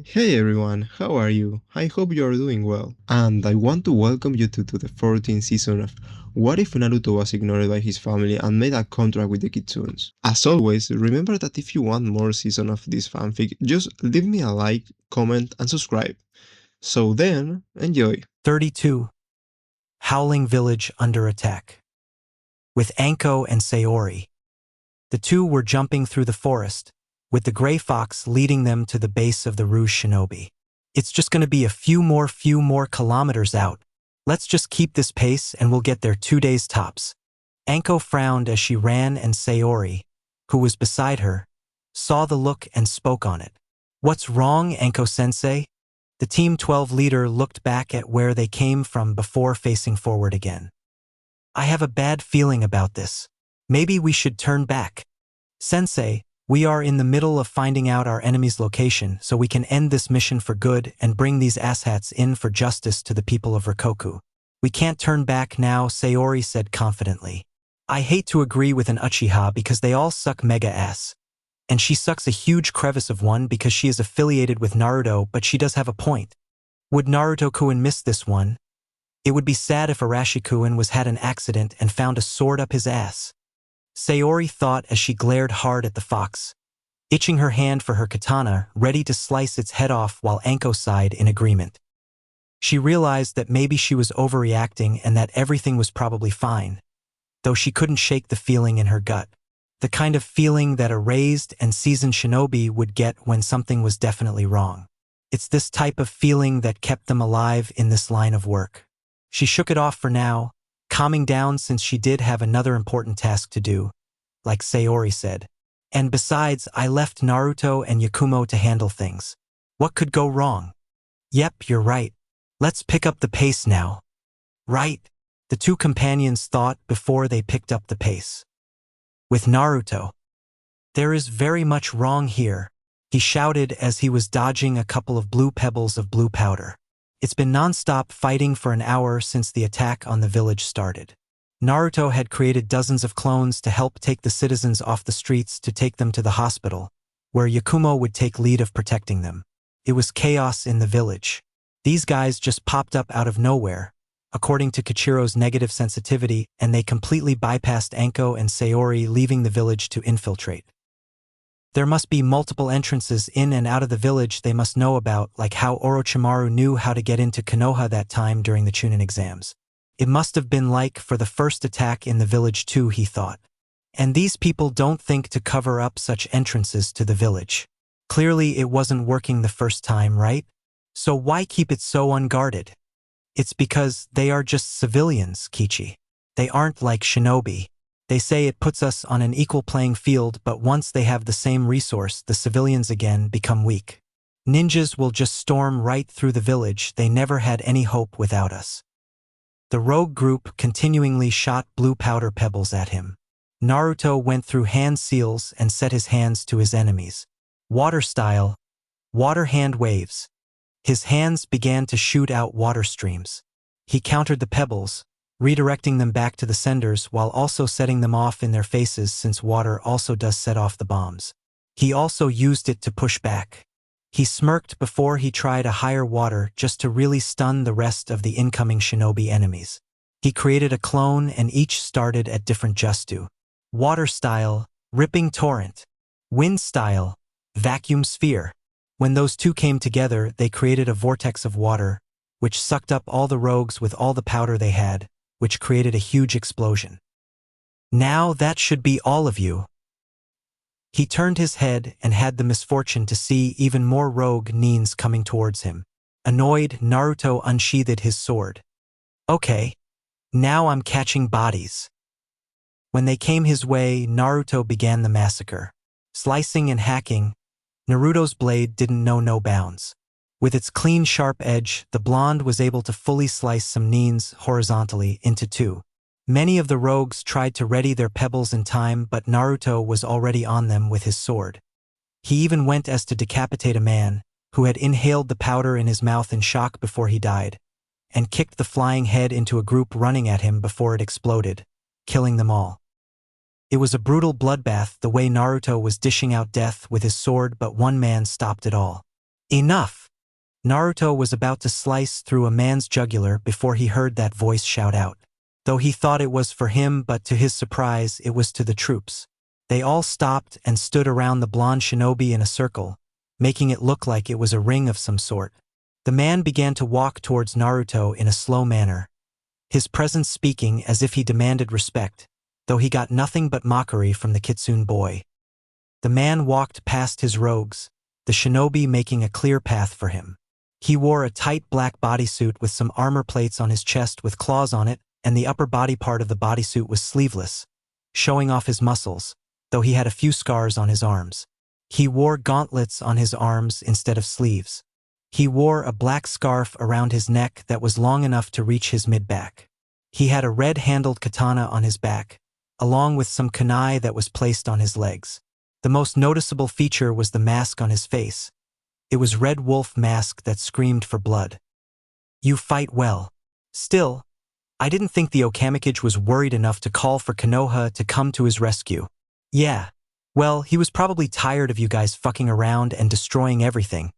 Hey everyone, how are you? I hope you are doing well. And I want to welcome you to the 14th season of What If Naruto Was Ignored by His Family and Made a Contract with the KITSUNE'S. As always, remember that if you want more season of this fanfic, just leave me a like, comment, and subscribe. So then, enjoy. 32. Howling Village Under Attack. With Anko and Sori. The two were jumping through the forest, with the gray fox leading them to the base of the Rouge Shinobi. It's just gonna be a few more kilometers out. Let's just keep this pace and we'll get there 2 days tops. Anko frowned as she ran and Sori, who was beside her, saw the look and spoke on it. What's wrong, Anko-sensei? The Team 12 leader looked back at where they came from before facing forward again. I have a bad feeling about this. Maybe we should turn back. Sensei, we are in the middle of finding out our enemy's location so we can end this mission for good and bring these asshats in for justice to the people of Rikoku. We can't turn back now, Sayori said confidently. I hate to agree with an Uchiha because they all suck mega ass. And she sucks a huge crevice of one because she is affiliated with Naruto, but she does have a point. Would Naruto-kun miss this one? It would be sad if Arashi-kun had an accident and found a sword up his ass. Sayori thought as she glared hard at the fox, itching her hand for her katana, ready to slice its head off while Anko sighed in agreement. She realized that maybe she was overreacting and that everything was probably fine, though she couldn't shake the feeling in her gut. The kind of feeling that a raised and seasoned shinobi would get when something was definitely wrong. It's this type of feeling that kept them alive in this line of work. She shook it off for now, calming down since she did have another important task to do, like Sayori said. And besides, I left Naruto and Yakumo to handle things. What could go wrong? Yep, you're right. Let's pick up the pace now. Right, the two companions thought before they picked up the pace. With Naruto. There is very much wrong here, he shouted as he was dodging a couple of blue pebbles of blue powder. It's been non-stop fighting for an hour since the attack on the village started. Naruto had created dozens of clones to help take the citizens off the streets to take them to the hospital, where Yakumo would take lead of protecting them. It was chaos in the village. These guys just popped up out of nowhere, according to Kichiro's negative sensitivity, and they completely bypassed Anko and Sayori, leaving the village to infiltrate. There must be multiple entrances in and out of the village they must know about, like how Orochimaru knew how to get into Konoha that time during the Chunin exams. It must have been like for the first attack in the village too, he thought. And these people don't think to cover up such entrances to the village. Clearly it wasn't working the first time, right? So why keep it so unguarded? It's because they are just civilians, Kichi. They aren't like shinobi. They say it puts us on an equal playing field, but once they have the same resource, the civilians again become weak. Ninjas will just storm right through the village. They never had any hope without us. The rogue group continually shot blue powder pebbles at him. Naruto went through hand seals and set his hands to his enemies. Water style, water hand waves. His hands began to shoot out water streams. He countered the pebbles, redirecting them back to the senders while also setting them off in their faces since water also does set off the bombs. He also used it to push back. He smirked before he tried a higher water just to really stun the rest of the incoming shinobi enemies. He created a clone and each started at different justu. Water style, ripping torrent. Wind style, vacuum sphere. When those two came together, they created a vortex of water, which sucked up all the rogues with all the powder they had, which created a huge explosion. Now that should be all of you. He turned his head and had the misfortune to see even more rogue nins coming towards him. Annoyed, Naruto unsheathed his sword. Okay, now I'm catching bodies. When they came his way, Naruto began the massacre. Slicing and hacking, Naruto's blade didn't know no bounds. With its clean, sharp edge, the blonde was able to fully slice some nins horizontally into two. Many of the rogues tried to ready their pebbles in time, but Naruto was already on them with his sword. He even went as to decapitate a man, who had inhaled the powder in his mouth in shock before he died, and kicked the flying head into a group running at him before it exploded, killing them all. It was a brutal bloodbath the way Naruto was dishing out death with his sword, but one man stopped it all. Enough! Naruto was about to slice through a man's jugular before he heard that voice shout out. Though he thought it was for him, but to his surprise, it was to the troops. They all stopped and stood around the blonde shinobi in a circle, making it look like it was a ring of some sort. The man began to walk towards Naruto in a slow manner, his presence speaking as if he demanded respect, though he got nothing but mockery from the Kitsune boy. The man walked past his rogues, the shinobi making a clear path for him. He wore a tight black bodysuit with some armor plates on his chest with claws on it, and the upper body part of the bodysuit was sleeveless, showing off his muscles, though he had a few scars on his arms. He wore gauntlets on his arms instead of sleeves. He wore a black scarf around his neck that was long enough to reach his mid-back. He had a red-handled katana on his back, along with some kunai that was placed on his legs. The most noticeable feature was the mask on his face. It was Red Wolf mask that screamed for blood. You fight well. Still, I didn't think the Okamikage was worried enough to call for Konoha to come to his rescue. Yeah, well, he was probably tired of you guys fucking around and destroying everything,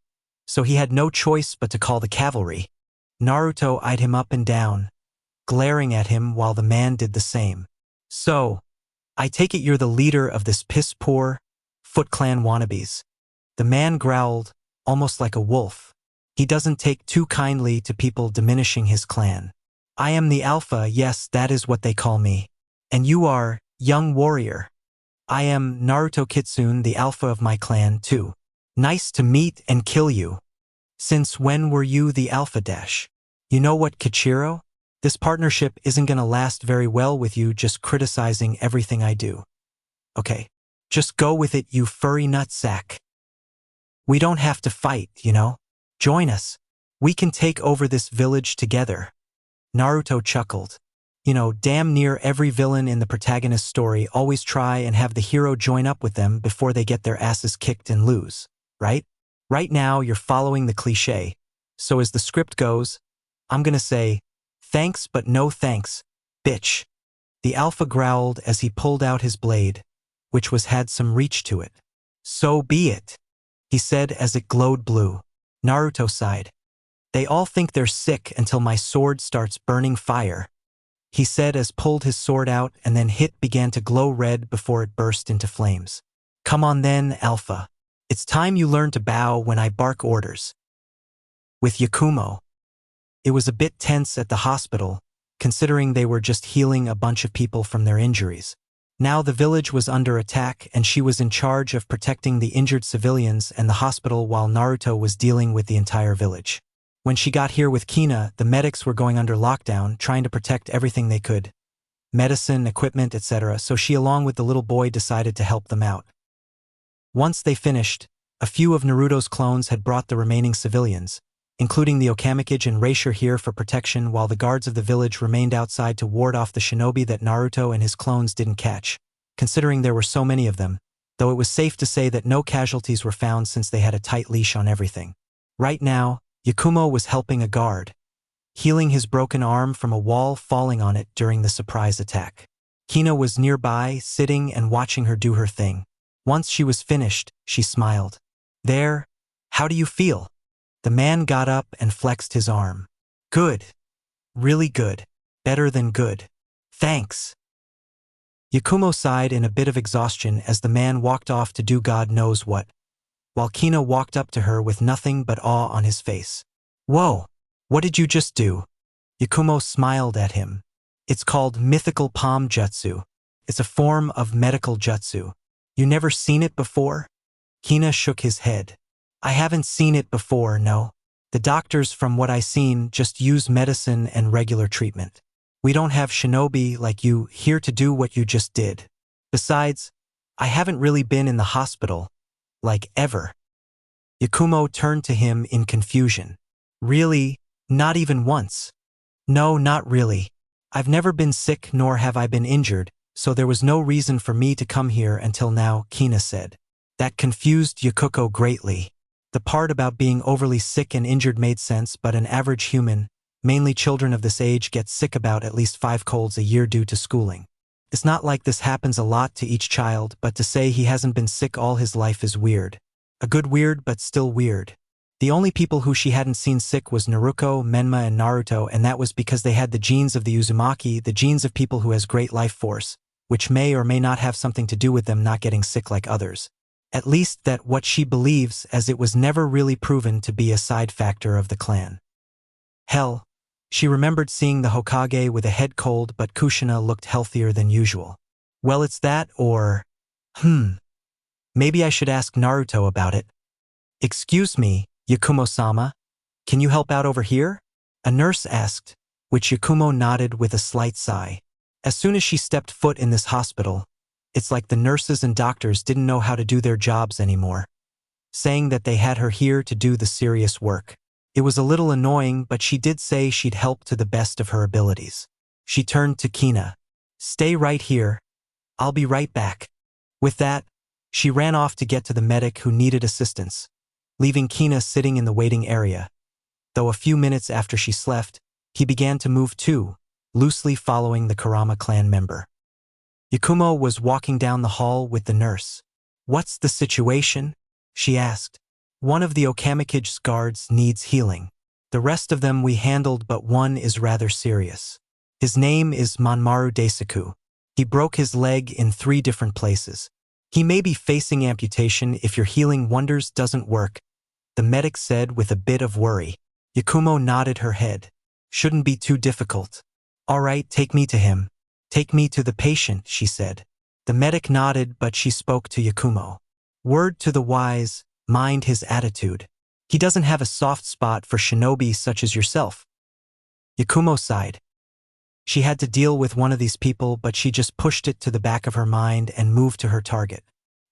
so he had no choice but to call the cavalry. Naruto eyed him up and down, glaring at him while the man did the same. So, I take it you're the leader of this piss-poor Foot Clan wannabes. The man growled, almost like a wolf. He doesn't take too kindly to people diminishing his clan. I am the Alpha, yes, that is what they call me. And you are, young warrior. I am Naruto Kitsune, the Alpha of my clan, too. Nice to meet and kill you. Since when were you the Alpha dash? You know what, Kichiro? This partnership isn't gonna last very well with you just criticizing everything I do. Okay, just go with it, you furry nutsack. We don't have to fight, you know? Join us. We can take over this village together. Naruto chuckled. You know, damn near every villain in the protagonist's story always try and have the hero join up with them before they get their asses kicked and lose, right? Right now, you're following the cliché. So as the script goes, I'm gonna say, thanks but no thanks, bitch. The Alpha growled as he pulled out his blade, which had some reach to it. So be it, he said as it glowed blue. Naruto sighed. They all think they're sick until my sword starts burning fire, he said as pulled his sword out and then began to glow red before it burst into flames. Come on then, Alpha. It's time you learn to bow when I bark orders. With Yakumo. It was a bit tense at the hospital, considering they were just healing a bunch of people from their injuries. Now the village was under attack and she was in charge of protecting the injured civilians and the hospital while Naruto was dealing with the entire village. When she got here with Kina, the medics were going under lockdown, trying to protect everything they could. Medicine, equipment, etc., so she along with the little boy decided to help them out. Once they finished, a few of Naruto's clones had brought the remaining civilians, including the Okamikage and Reisher here for protection while the guards of the village remained outside to ward off the shinobi that Naruto and his clones didn't catch, considering there were so many of them, though it was safe to say that no casualties were found since they had a tight leash on everything. Right now, Yakumo was helping a guard, healing his broken arm from a wall falling on it during the surprise attack. Kina was nearby, sitting and watching her do her thing. Once she was finished, she smiled. There, how do you feel? The man got up and flexed his arm. Good. Really good. Better than good. Thanks. Yakumo sighed in a bit of exhaustion as the man walked off to do God knows what, while Kina walked up to her with nothing but awe on his face. Whoa, what did you just do? Yakumo smiled at him. It's called mythical palm jutsu. It's a form of medical jutsu. You never seen it before? Kina shook his head. I haven't seen it before, no. The doctors, from what I seen, just use medicine and regular treatment. We don't have shinobi like you here to do what you just did. Besides, I haven't really been in the hospital, like ever. Yakumo turned to him in confusion. Really? Not even once? No, not really. I've never been sick nor have I been injured, so there was no reason for me to come here until now, Kina said. That confused Yakuko greatly. The part about being overly sick and injured made sense, but an average human, mainly children of this age, get sick about at least 5 colds a year due to schooling. It's not like this happens a lot to each child, but to say he hasn't been sick all his life is weird. A good weird, but still weird. The only people who she hadn't seen sick was Naruto, Menma, and Naruto, and that was because they had the genes of the Uzumaki, the genes of people who has great life force, which may or may not have something to do with them not getting sick like others. At least that what she believes, as it was never really proven to be a side factor of the clan. Hell, she remembered seeing the Hokage with a head cold, but Kushina looked healthier than usual. Well, it's that, or… maybe I should ask Naruto about it. Excuse me, Yakumo-sama, can you help out over here? A nurse asked, which Yakumo nodded with a slight sigh. As soon as she stepped foot in this hospital, it's like the nurses and doctors didn't know how to do their jobs anymore, saying that they had her here to do the serious work. It was a little annoying, but she did say she'd help to the best of her abilities. She turned to Kina. Stay right here. I'll be right back. With that, she ran off to get to the medic who needed assistance, leaving Kina sitting in the waiting area. Though a few minutes after she left, he began to move too, loosely following the Kurama clan member. Yakumo was walking down the hall with the nurse. What's the situation? She asked. One of the Okamikige's guards needs healing. The rest of them we handled, but one is rather serious. His name is Manmaru Daisaku. He broke his leg in 3 different places. He may be facing amputation if your healing wonders doesn't work, the medic said with a bit of worry. Yakumo nodded her head. Shouldn't be too difficult. All right, take me to him. Take me to the patient, she said. The medic nodded, but she spoke to Yakumo. Word to the wise, mind his attitude. He doesn't have a soft spot for shinobi such as yourself. Yakumo sighed. She had to deal with one of these people, but she just pushed it to the back of her mind and moved to her target.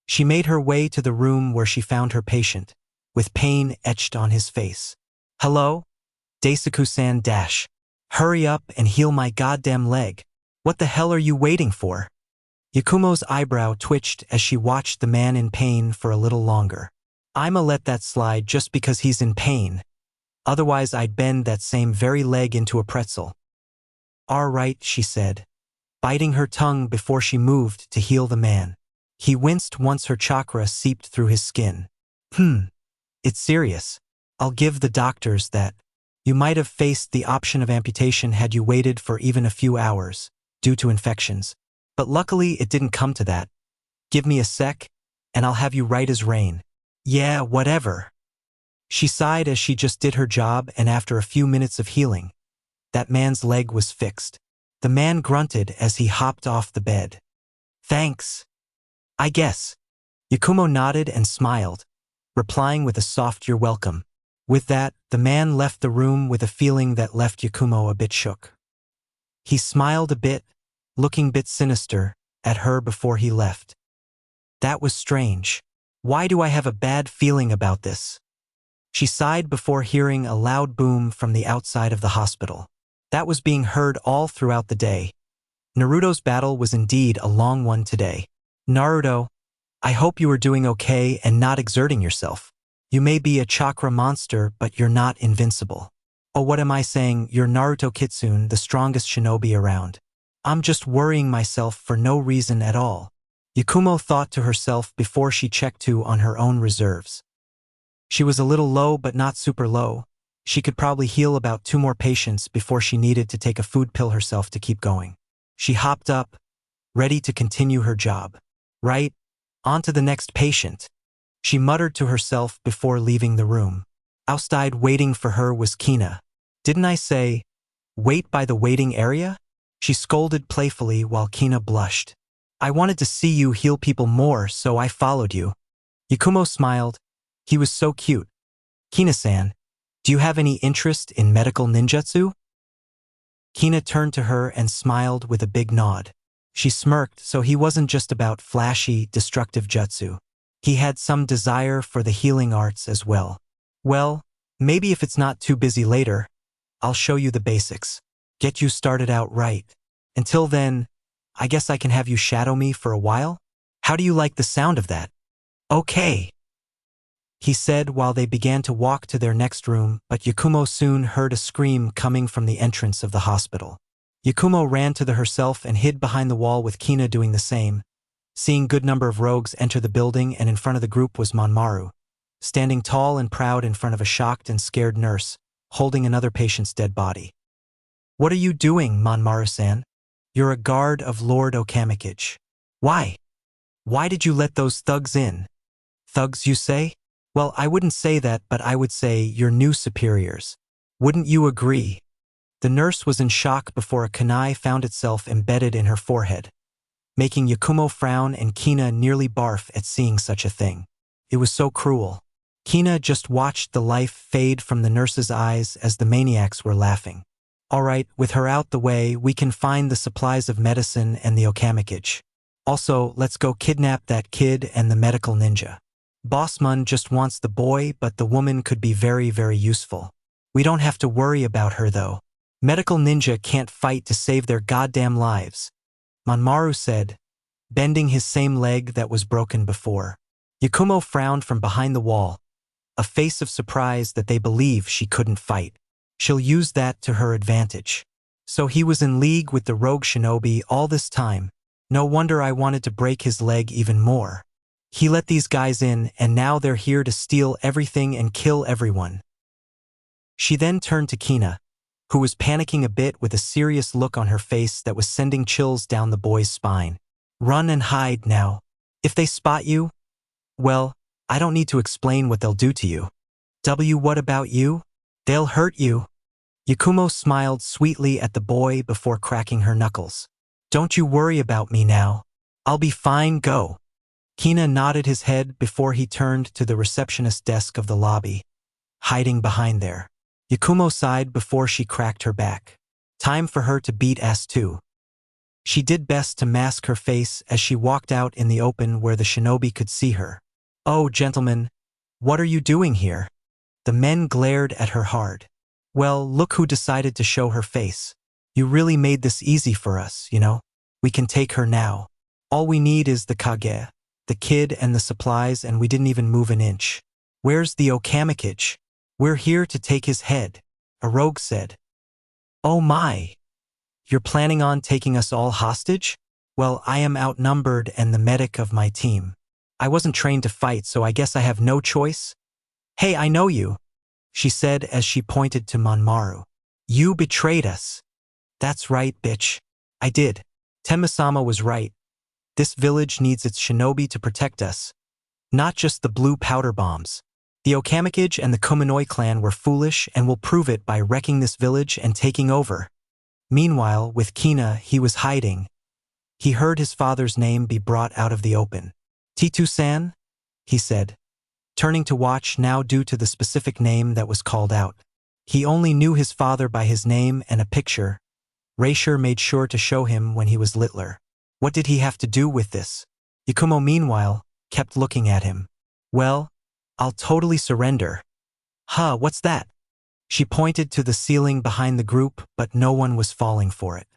She made her way to the room where she found her patient, with pain etched on his face. Hello? Daisaku-san dash. Hurry up and heal my goddamn leg. What the hell are you waiting for? Yakumo's eyebrow twitched as she watched the man in pain for a little longer. I'ma let that slide just because he's in pain. Otherwise I'd bend that same very leg into a pretzel. All right, she said, biting her tongue before she moved to heal the man. He winced once her chakra seeped through his skin. It's serious. I'll give the doctors that. You might have faced the option of amputation had you waited for even a few hours, due to infections. But luckily it didn't come to that. Give me a sec, and I'll have you right as rain. Yeah, whatever. She sighed as she just did her job, and after a few minutes of healing, that man's leg was fixed. The man grunted as he hopped off the bed. Thanks. I guess. Yakumo nodded and smiled, replying with a soft "you're welcome." With that, the man left the room with a feeling that left Yakumo a bit shook. He smiled a bit, looking a bit sinister at her before he left. That was strange. Why do I have a bad feeling about this? She sighed before hearing a loud boom from the outside of the hospital. That was being heard all throughout the day. Naruto's battle was indeed a long one today. Naruto, I hope you are doing okay and not exerting yourself. You may be a chakra monster, but you're not invincible. Oh, what am I saying? You're Naruto Kitsune, the strongest shinobi around. I'm just worrying myself for no reason at all. Yakumo thought to herself before she checked on her own reserves. She was a little low, but not super low. She could probably heal about 2 more patients before she needed to take a food pill herself to keep going. She hopped up, ready to continue her job. Right, on to the next patient. She muttered to herself before leaving the room. Outside waiting for her was Kina. Didn't I say, wait by the waiting area? She scolded playfully while Kina blushed. I wanted to see you heal people more, so I followed you. Yakumo smiled. He was so cute. Kina-san, do you have any interest in medical ninjutsu? Kina turned to her and smiled with a big nod. She smirked, so he wasn't just about flashy, destructive jutsu. He had some desire for the healing arts as well. Well, maybe if it's not too busy later, I'll show you the basics. Get you started out right. Until then, I guess I can have you shadow me for a while? How do you like the sound of that? Okay, he said while they began to walk to their next room, but Yakumo soon heard a scream coming from the entrance of the hospital. Yakumo ran to the herself and hid behind the wall with Kina doing the same. Seeing good number of rogues enter the building and in front of the group was Manmaru. standing tall and proud in front of a shocked and scared nurse, holding another patient's dead body. "What are you doing, Manmaru-san? You're a guard of Lord Okamikichi. Why? Why did you let those thugs in?" "Thugs, you say? Well, I wouldn't say that, but I would say your new superiors. Wouldn't you agree?" The nurse was in shock before a kunai found itself embedded in her forehead, making Yakumo frown and Kina nearly barf at seeing such a thing. It was so cruel. Kina just watched the life fade from the nurse's eyes as the maniacs were laughing. "All right, with her out the way, we can find the supplies of medicine and the Okamikichi. Also, let's go kidnap that kid and the medical ninja. Bossman just wants the boy, but the woman could be very, very useful. We don't have to worry about her though. Medical ninja can't fight to save their goddamn lives," Manmaru said, bending his same leg that was broken before. Yakumo frowned from behind the wall, a face of surprise that they believe she couldn't fight. She'll use that to her advantage. So he was in league with the rogue shinobi all this time. No wonder I wanted to break his leg even more. He let these guys in, and now they're here to steal everything and kill everyone. She then turned to Kina, who was panicking a bit with a serious look on her face that was sending chills down the boy's spine. "Run and hide now. If they spot you, well, I don't need to explain what they'll do to you. What about you? They'll hurt you." Yakumo smiled sweetly at the boy before cracking her knuckles. "Don't you worry about me now. I'll be fine, go." Kina nodded his head before he turned to the receptionist desk of the lobby, hiding behind there. Yakumo sighed before she cracked her back. Time for her to beat ass too. She did best to mask her face as she walked out in the open where the shinobi could see her. "Oh, gentlemen, what are you doing here?" The men glared at her hard. "Well, look who decided to show her face. You really made this easy for us, you know? We can take her now. All we need is the kage, the kid and the supplies, and we didn't even move an inch. Where's the Okamikichi? We're here to take his head," a rogue said. "Oh my! You're planning on taking us all hostage? Well, I am outnumbered and the medic of my team. I wasn't trained to fight, so I guess I have no choice." "Hey, I know you," she said as she pointed to Manmaru. "You betrayed us." "That's right, bitch. I did. Temasama was right. This village needs its shinobi to protect us, not just the blue powder bombs. The Okamikichi and the Kumonoi clan were foolish and will prove it by wrecking this village and taking over." Meanwhile, with Kina, he was hiding. He heard his father's name be brought out of the open. "Titu-san?" he said, turning to watch now due to the specific name that was called out. He only knew his father by his name and a picture. Reisher made sure to show him when he was littler. What did he have to do with this? Yakumo, meanwhile, kept looking at him. "Well, I'll totally surrender." "Huh, what's that?" She pointed to the ceiling behind the group, but no one was falling for it.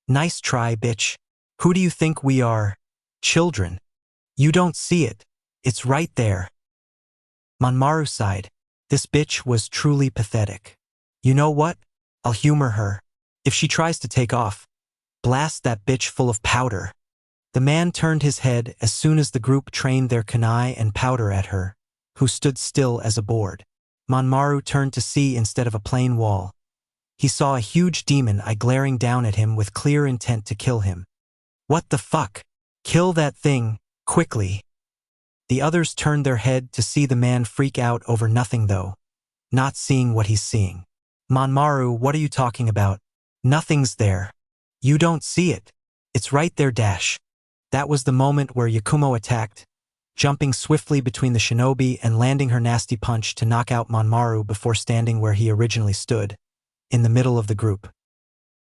"Nice try, bitch. Who do you think we are? Children? You don't see it. It's right there." Manmaru sighed. This bitch was truly pathetic. "You know what? I'll humor her. If she tries to take off, blast that bitch full of powder." The man turned his head as soon as the group trained their kunai and powder at her, who stood still as a board. Manmaru turned to see instead of a plain wall. He saw a huge demon eye glaring down at him with clear intent to kill him. "What the fuck? Kill that thing, quickly." The others turned their head to see the man freak out over nothing though, not seeing what he's seeing. "Manmaru, what are you talking about? Nothing's there. You don't see it. It's right there, dash." That was the moment where Yakumo attacked, jumping swiftly between the shinobi and landing her nasty punch to knock out Manmaru before standing where he originally stood, in the middle of the group.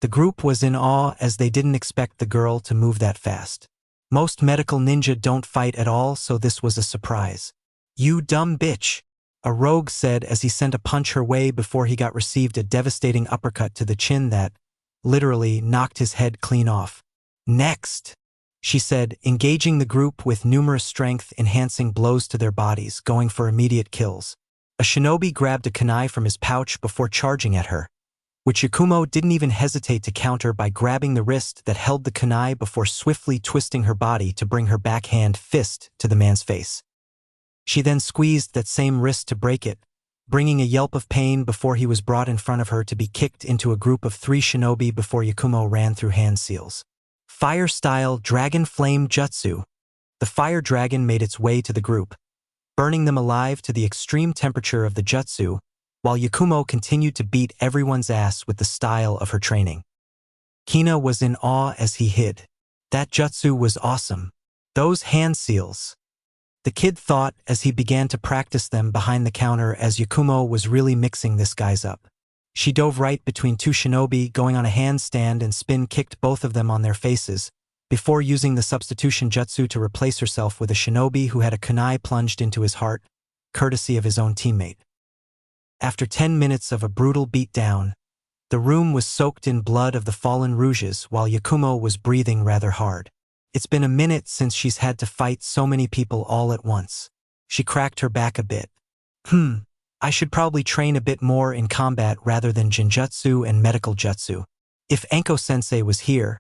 The group was in awe as they didn't expect the girl to move that fast. Most medical ninja don't fight at all, so this was a surprise. "You dumb bitch," a rogue said as he sent a punch her way before he got received a devastating uppercut to the chin that, literally, knocked his head clean off. "Next," she said, engaging the group with numerous strength-enhancing blows to their bodies, going for immediate kills. A shinobi grabbed a kunai from his pouch before charging at her, which Yakumo didn't even hesitate to counter by grabbing the wrist that held the kunai before swiftly twisting her body to bring her backhand fist to the man's face. She then squeezed that same wrist to break it, bringing a yelp of pain before he was brought in front of her to be kicked into a group of 3 shinobi before Yakumo ran through hand seals. Fire-style Dragon Flame Jutsu. The fire dragon made its way to the group, burning them alive to the extreme temperature of the jutsu, while Yakumo continued to beat everyone's ass with the style of her training. Kina was in awe as he hid. That jutsu was awesome. Those hand seals. The kid thought as he began to practice them behind the counter as Yakumo was really mixing this guy's up. She dove right between 2 shinobi, going on a handstand and spin-kicked both of them on their faces, before using the substitution jutsu to replace herself with a shinobi who had a kunai plunged into his heart, courtesy of his own teammate. After 10 minutes of a brutal beatdown, the room was soaked in blood of the fallen rouges while Yakumo was breathing rather hard. It's been a minute since she's had to fight so many people all at once. She cracked her back a bit. I should probably train a bit more in combat rather than jinjutsu and medical jutsu. If Anko-sensei was here,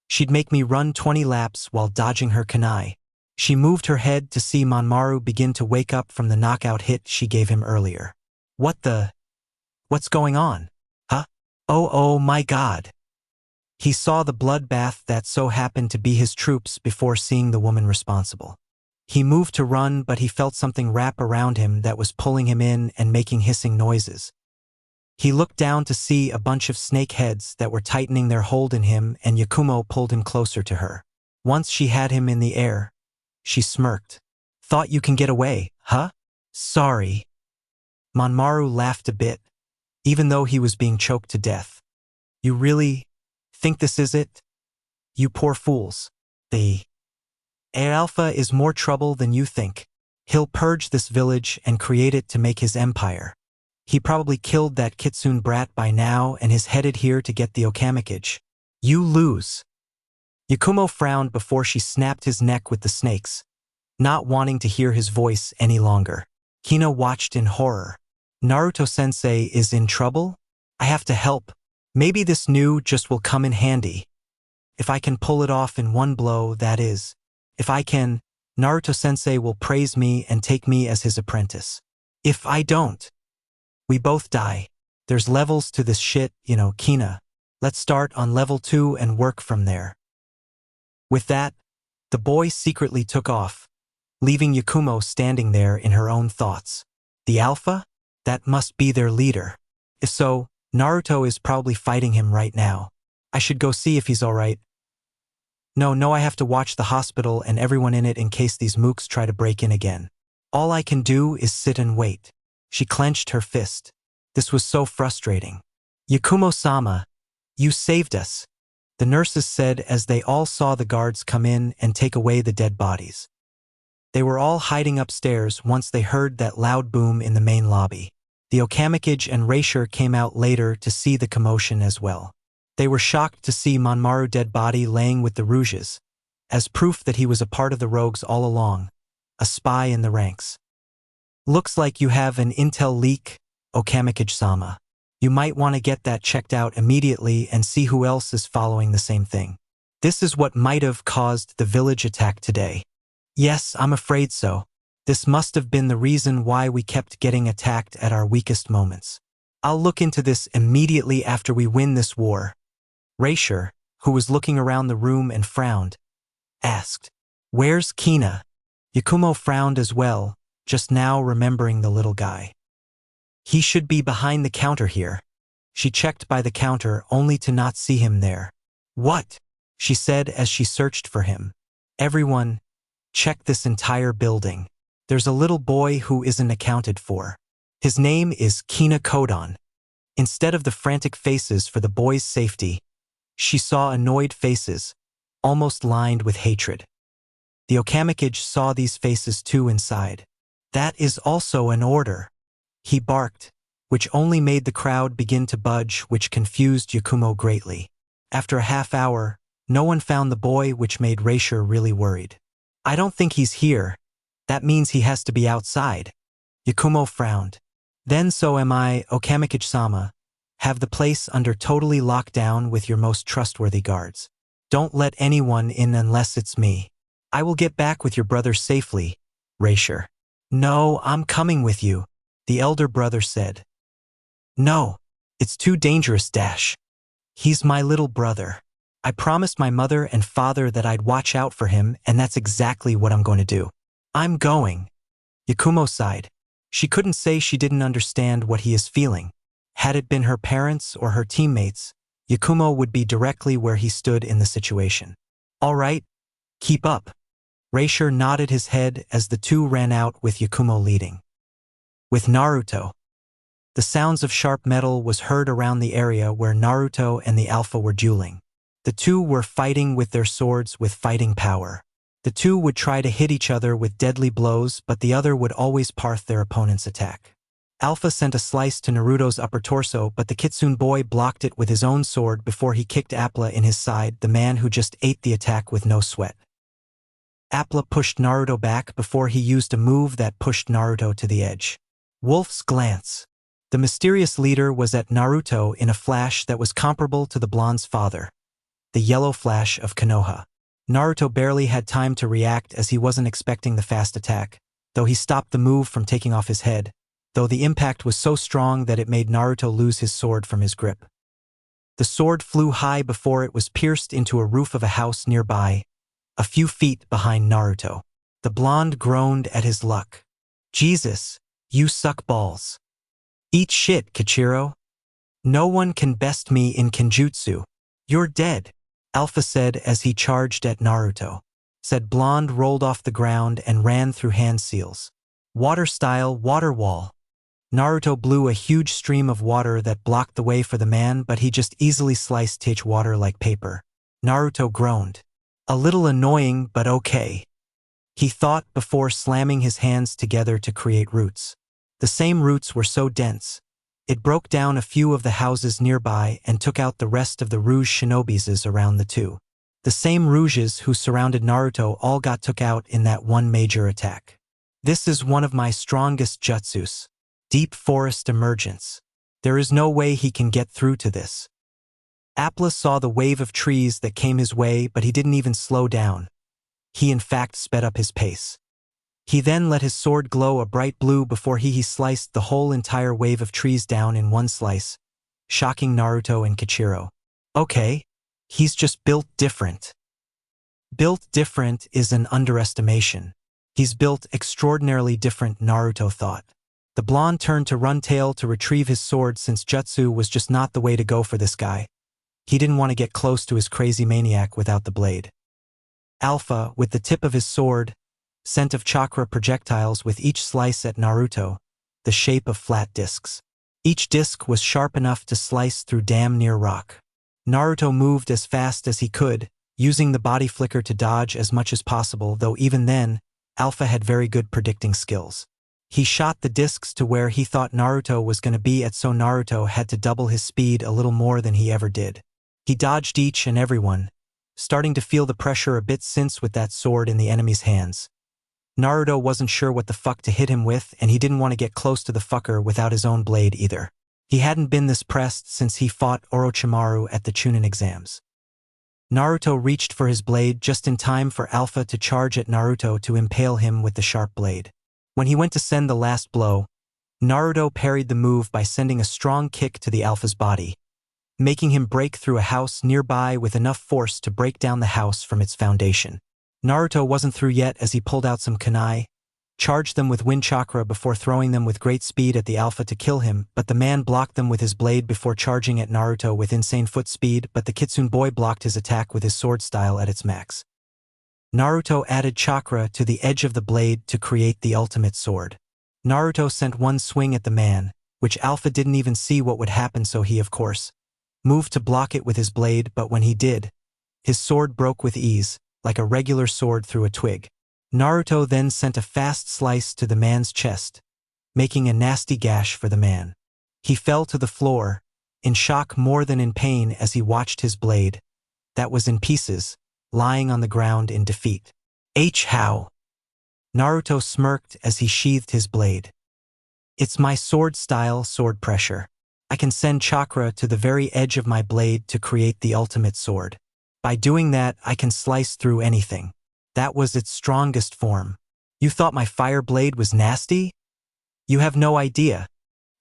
she'd make me run 20 laps while dodging her kunai. She moved her head to see Manmaru begin to wake up from the knockout hit she gave him earlier. What's going on? Huh? Oh my god. He saw the bloodbath that so happened to be his troops before seeing the woman responsible. He moved to run, but he felt something wrap around him that was pulling him in and making hissing noises. He looked down to see a bunch of snake heads that were tightening their hold in him, and Yakumo pulled him closer to her. Once she had him in the air, she smirked. Thought you can get away, huh? Sorry. Manmaru laughed a bit, even though he was being choked to death. You really think this is it? You poor fools. The Alpha is more trouble than you think. He'll purge this village and create it to make his empire. He probably killed that Kitsune brat by now and is headed here to get the Okamikage. You lose. Yakumo frowned before she snapped his neck with the snakes, not wanting to hear his voice any longer. Kina watched in horror. Naruto-sensei is in trouble? I have to help. Maybe this new just will come in handy. If I can pull it off in one blow, that is. If I can, Naruto-sensei will praise me and take me as his apprentice. If I don't, we both die. There's levels to this shit, Kina. Let's start on level 2 and work from there. With that, the boy secretly took off, leaving Yakumo standing there in her own thoughts. The Alpha? That must be their leader. If so, Naruto is probably fighting him right now. I should go see if he's alright. No, I have to watch the hospital and everyone in it in case these mooks try to break in again. All I can do is sit and wait. She clenched her fist. This was so frustrating. Yakumo-sama, you saved us, the nurses said as they all saw the guards come in and take away the dead bodies. They were all hiding upstairs once they heard that loud boom in the main lobby. The Okamikage and Reisher came out later to see the commotion as well. They were shocked to see Manmaru's dead body laying with the rouges, as proof that he was a part of the rogues all along, a spy in the ranks. Looks like you have an intel leak, Okamikage-sama. You might want to get that checked out immediately and see who else is following the same thing. This is what might have caused the village attack today. Yes, I'm afraid so. This must have been the reason why we kept getting attacked at our weakest moments. I'll look into this immediately after we win this war. Reisher, who was looking around the room and frowned, asked, Where's Kina? Yakumo frowned as well, just now remembering the little guy. He should be behind the counter here. She checked by the counter only to not see him there. What? She said as she searched for him. Everyone, check this entire building. There's a little boy who isn't accounted for. His name is Kina Kodon. Instead of the frantic faces for the boy's safety, she saw annoyed faces, almost lined with hatred. The Okamikage saw these faces too inside. That is also an order. He barked, which only made the crowd begin to budge, which confused Yakumo greatly. After a half hour, no one found the boy, which made Reisher really worried. I don't think he's here. That means he has to be outside. Yakumo frowned. Then so am I, Okamikage-sama. Have the place under totally locked down with your most trustworthy guards. Don't let anyone in unless it's me. I will get back with your brother safely, Reisher. No, I'm coming with you, the elder brother said. No, it's too dangerous, Dash. He's my little brother. I promised my mother and father that I'd watch out for him, and that's exactly what I'm going to do. I'm going. Yakumo sighed. She couldn't say she didn't understand what he is feeling. Had it been her parents or her teammates, Yakumo would be directly where he stood in the situation. All right, keep up. Reisher nodded his head as the two ran out with Yakumo leading. With Naruto, the sounds of sharp metal was heard around the area where Naruto and the Alpha were dueling. The two were fighting with their swords with fighting power. The two would try to hit each other with deadly blows, but the other would always parth their opponent's attack. Alpha sent a slice to Naruto's upper torso, but the Kitsune boy blocked it with his own sword before he kicked Appa in his side, the man who just ate the attack with no sweat. Appa pushed Naruto back before he used a move that pushed Naruto to the edge. Wolf's glance. The mysterious leader was at Naruto in a flash that was comparable to the blonde's father, the yellow flash of Konoha. Naruto barely had time to react as he wasn't expecting the fast attack, though he stopped the move from taking off his head, though the impact was so strong that it made Naruto lose his sword from his grip. The sword flew high before it was pierced into a roof of a house nearby, a few feet behind Naruto. The blonde groaned at his luck. Jesus, you suck balls. Eat shit, Kichiro. No one can best me in Kenjutsu. You're dead, Alpha said as he charged at Naruto. Said blonde rolled off the ground and ran through hand seals. Water style water wall. Naruto blew a huge stream of water that blocked the way for the man, but he just easily sliced Teach water like paper. Naruto groaned. A little annoying, but okay, he thought before slamming his hands together to create roots. The same roots were so dense, it broke down a few of the houses nearby and took out the rest of the Rouge shinobises around the two. The same Rouges who surrounded Naruto all got took out in that one major attack. This is one of my strongest jutsus. Deep forest emergence. There is no way he can get through to this. Appa saw the wave of trees that came his way, but he didn't even slow down. He in fact sped up his pace. He then let his sword glow a bright blue before he sliced the whole entire wave of trees down in one slice, shocking Naruto and Kichiro. Okay, he's just built different. Built different is an underestimation. He's built extraordinarily different, Naruto thought. The blonde turned to run tail to retrieve his sword since jutsu was just not the way to go for this guy. He didn't want to get close to his crazy maniac without the blade. Alpha, with the tip of his sword, sent of chakra projectiles with each slice at Naruto, the shape of flat discs. Each disc was sharp enough to slice through damn near rock. Naruto moved as fast as he could, using the body flicker to dodge as much as possible, though even then, Alpha had very good predicting skills. He shot the discs to where he thought Naruto was going to be at, so Naruto had to double his speed a little more than he ever did. He dodged each and every one, starting to feel the pressure a bit since with that sword in the enemy's hands. Naruto wasn't sure what the fuck to hit him with, and he didn't want to get close to the fucker without his own blade either. He hadn't been this pressed since he fought Orochimaru at the Chunin exams. Naruto reached for his blade just in time for Alpha to charge at Naruto to impale him with the sharp blade. When he went to send the last blow, Naruto parried the move by sending a strong kick to the Alpha's body, making him break through a house nearby with enough force to break down the house from its foundation. Naruto wasn't through yet as he pulled out some kunai, charged them with wind chakra before throwing them with great speed at the Alpha to kill him, but the man blocked them with his blade before charging at Naruto with insane foot speed, but the Kitsune boy blocked his attack with his sword style at its max. Naruto added chakra to the edge of the blade to create the ultimate sword. Naruto sent one swing at the man, which Alpha didn't even see what would happen, so he, of course, moved to block it with his blade, but when he did, his sword broke with ease, like a regular sword through a twig. Naruto then sent a fast slice to the man's chest, making a nasty gash for the man. He fell to the floor, in shock more than in pain as he watched his blade, that was in pieces, lying on the ground in defeat. How? Naruto smirked as he sheathed his blade. It's my sword style sword pressure. I can send chakra to the very edge of my blade to create the ultimate sword. By doing that, I can slice through anything. That was its strongest form. You thought my fire blade was nasty? You have no idea.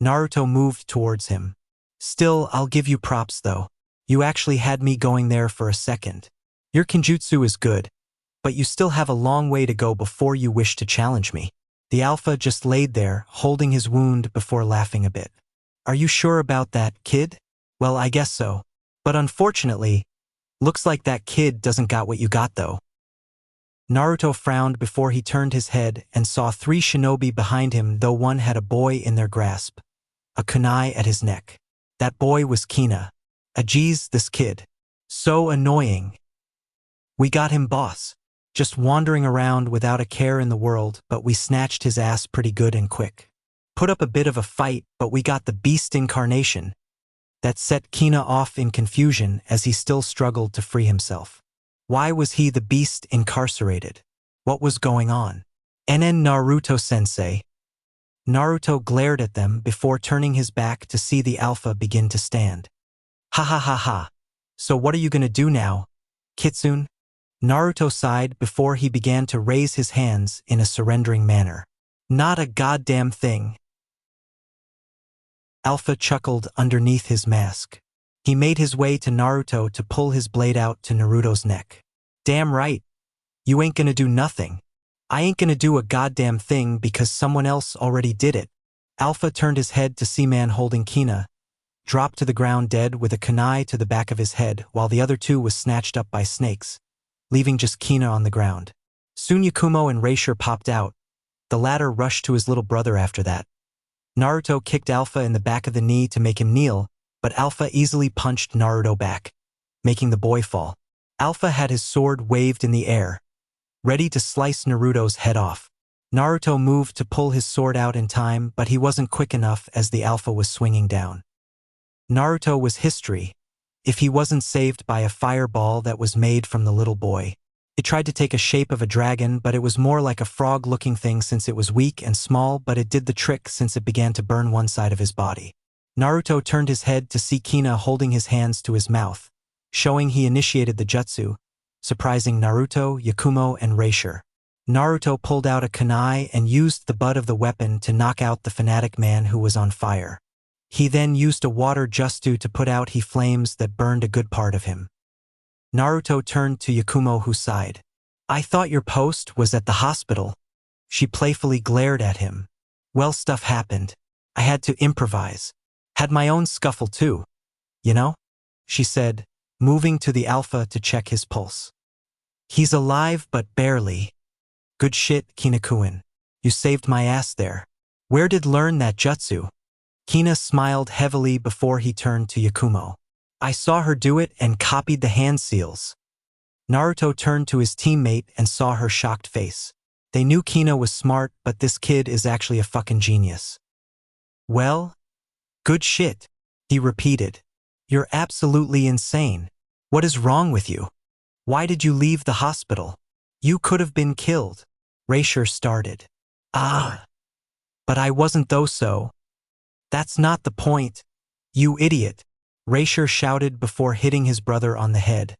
Naruto moved towards him. Still, I'll give you props though. You actually had me going there for a second. Your Kenjutsu is good, but you still have a long way to go before you wish to challenge me. The alpha just laid there, holding his wound before laughing a bit. Are you sure about that, kid? Well, I guess so. But unfortunately, looks like that kid doesn't got what you got though. Naruto frowned before he turned his head and saw 3 shinobi behind him, though one had a boy in their grasp, a kunai at his neck. That boy was Kina. Geez, this kid. So annoying. We got him, boss. Just wandering around without a care in the world, but we snatched his ass pretty good and quick. Put up a bit of a fight, but we got the beast incarnation. That set Kina off in confusion as he still struggled to free himself. Why was he the beast incarcerated? What was going on? "Enen Naruto-sensei." Naruto glared at them before turning his back to see the alpha begin to stand. Ha ha ha ha. So what are you gonna do now, Kitsune? Naruto sighed before he began to raise his hands in a surrendering manner. Not a goddamn thing. Alpha chuckled underneath his mask. He made his way to Naruto to pull his blade out to Naruto's neck. Damn right. You ain't gonna do nothing. I ain't gonna do a goddamn thing because someone else already did it. Alpha turned his head to see man holding Kina, dropped to the ground dead with a kunai to the back of his head while the other 2 was snatched up by snakes, leaving just Kina on the ground. Soon Yakumo and Reisher popped out. The latter rushed to his little brother after that. Naruto kicked Alpha in the back of the knee to make him kneel, but Alpha easily punched Naruto back, making the boy fall. Alpha had his sword waved in the air, ready to slice Naruto's head off. Naruto moved to pull his sword out in time, but he wasn't quick enough as the Alpha was swinging down. Naruto was history, if he wasn't saved by a fireball that was made from the little boy. It tried to take a shape of a dragon, but it was more like a frog-looking thing since it was weak and small, but it did the trick since it began to burn one side of his body. Naruto turned his head to see Kina holding his hands to his mouth, showing he initiated the jutsu, surprising Naruto, Yakumo, and Reisher. Naruto pulled out a kunai and used the butt of the weapon to knock out the fanatic man who was on fire. He then used a water jutsu to put out flames that burned a good part of him. Naruto turned to Yakumo, who sighed. I thought your post was at the hospital. She playfully glared at him. Well, stuff happened. I had to improvise. Had my own scuffle too. You know? She said, moving to the alpha to check his pulse. He's alive, but barely. Good shit, Kina-kun. You saved my ass there. Where did learn that jutsu? Kina smiled heavily before he turned to Yakumo. I saw her do it and copied the hand seals. Naruto turned to his teammate and saw her shocked face. They knew Kina was smart, but this kid is actually a fucking genius. Well, good shit, he repeated. You're absolutely insane. What is wrong with you? Why did you leave the hospital? You could have been killed. Reisher started. But I wasn't though, so. That's not the point. You idiot. Reisher shouted before hitting his brother on the head,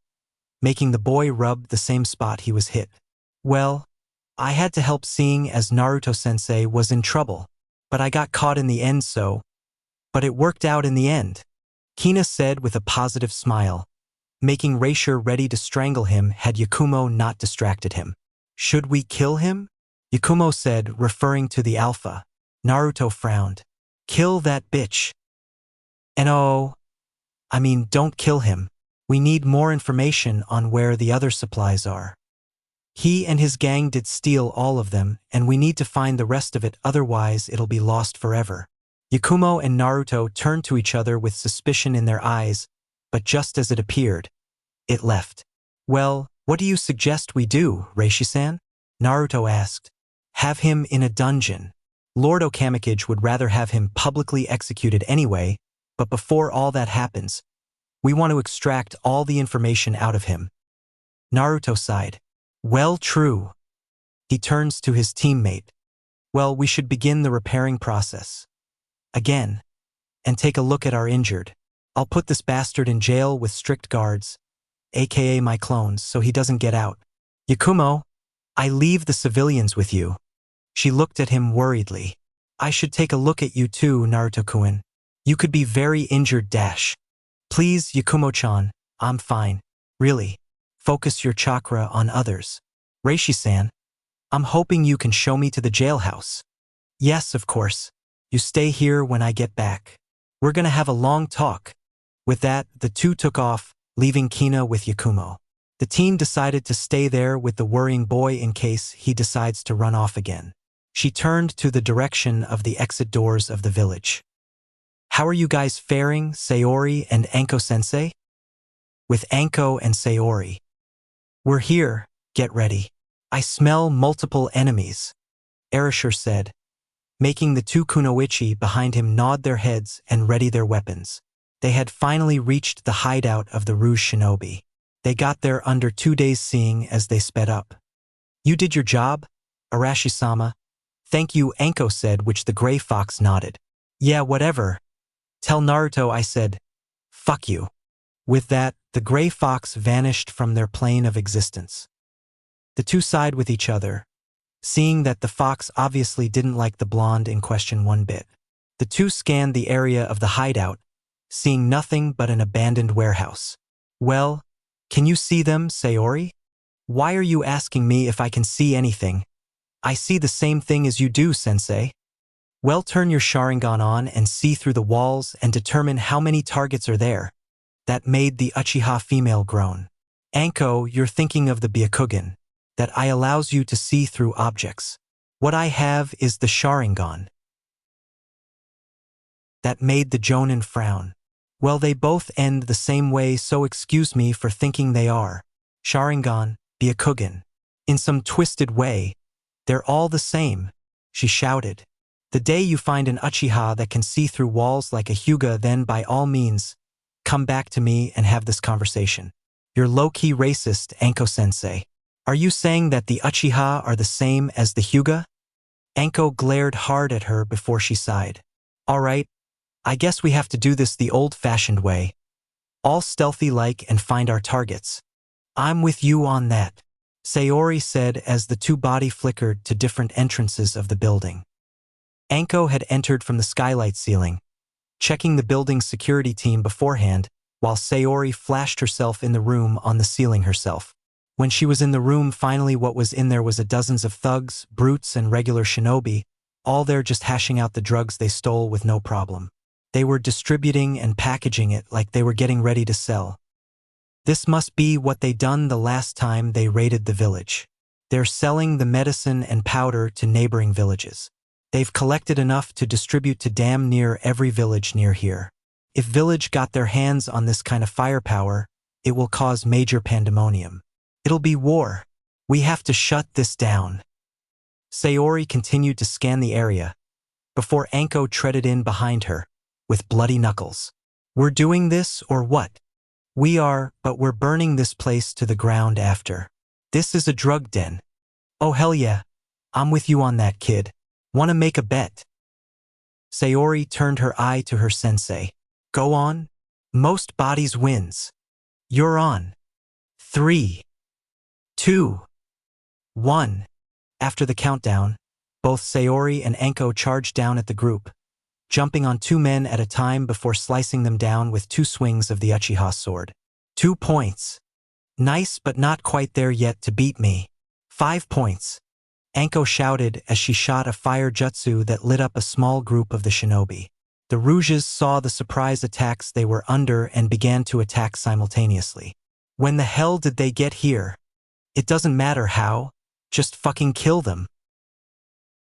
making the boy rub the same spot he was hit. Well, I had to help seeing as Naruto-sensei was in trouble, but I got caught in the end so. But it worked out in the end, Kina said with a positive smile, making Reisher ready to strangle him had Yakumo not distracted him. Should we kill him? Yakumo said, referring to the alpha. Naruto frowned. Kill that bitch. And don't kill him. We need more information on where the other supplies are. He and his gang did steal all of them, and we need to find the rest of it, otherwise it'll be lost forever. Yakumo and Naruto turned to each other with suspicion in their eyes, but just as it appeared, it left. Well, what do you suggest we do, Reishi-san? Naruto asked. Have him in a dungeon. Lord Okamakage would rather have him publicly executed anyway, but before all that happens, we want to extract all the information out of him. Naruto sighed. Well, true. He turns to his teammate. Well, we should begin the repairing process. Again. And take a look at our injured. I'll put this bastard in jail with strict guards, aka my clones, so he doesn't get out. Yakumo, I leave the civilians with you. She looked at him worriedly. I should take a look at you too, Naruto-kun. You could be very injured dash. Please, Yakumo-chan, I'm fine. Really. Focus your chakra on others. Reishi-san, I'm hoping you can show me to the jailhouse. Yes, of course. You stay here when I get back. We're gonna have a long talk. With that, the two took off, leaving Kina with Yakumo. The teen decided to stay there with the worrying boy in case he decides to run off again. She turned to the direction of the exit doors of the village. How are you guys faring, Sayori and Anko-sensei? With Anko and Sayori. We're here, get ready. I smell multiple enemies, Erashur said, making the two kunoichi behind him nod their heads and ready their weapons. They had finally reached the hideout of the Rouge Shinobi. They got there under 2 days seeing as they sped up. You did your job, Arashi-sama. Thank you, Anko said, which the gray fox nodded. Yeah, whatever. Tell Naruto I said, fuck you. With that, the gray fox vanished from their plane of existence. The two sighed with each other, seeing that the fox obviously didn't like the blonde in question one bit. The two scanned the area of the hideout, seeing nothing but an abandoned warehouse. Well, can you see them, Sayori? Why are you asking me if I can see anything? I see the same thing as you do, sensei. Well, turn your Sharingan on and see through the walls and determine how many targets are there. That made the Uchiha female groan. Anko, you're thinking of the Byakugan. That I allows you to see through objects. What I have is the Sharingan. That made the Jonin frown. Well, they both end the same way, so excuse me for thinking they are. Sharingan, Byakugan. In some twisted way, they're all the same, she shouted. The day you find an Uchiha that can see through walls like a Hyuga, then by all means, come back to me and have this conversation. You're low-key racist, Anko-sensei. Are you saying that the Uchiha are the same as the Hyuga? Anko glared hard at her before she sighed. All right, I guess we have to do this the old-fashioned way. All stealthy-like and find our targets. I'm with you on that, Sayori said as the two body flickered to different entrances of the building. Anko had entered from the skylight ceiling, checking the building's security team beforehand, while Sayori flashed herself in the room on the ceiling herself. When she was in the room, finally what was in there was a dozens of thugs, brutes, and regular shinobi, all there just hashing out the drugs they stole with no problem. They were distributing and packaging it like they were getting ready to sell. This must be what they done the last time they raided the village. They're selling the medicine and powder to neighboring villages. They've collected enough to distribute to damn near every village near here. If village got their hands on this kind of firepower, it will cause major pandemonium. It'll be war. We have to shut this down. Sayori continued to scan the area, before Anko treaded in behind her, with bloody knuckles. We're doing this or what? We are, but we're burning this place to the ground after. This is a drug den. Oh hell yeah. I'm with you on that, kid. Wanna make a bet? Sayori turned her eye to her sensei. Go on. Most bodies wins. You're on. 3, 2, 1. After the countdown, both Sayori and Anko charged down at the group, jumping on 2 men at a time before slicing them down with 2 swings of the Uchiha sword. 2 points. Nice, but not quite there yet to beat me. 5 points. Anko shouted as she shot a fire jutsu that lit up a small group of the shinobi. The Rouges saw the surprise attacks they were under and began to attack simultaneously. When the hell did they get here? It doesn't matter how, just fucking kill them.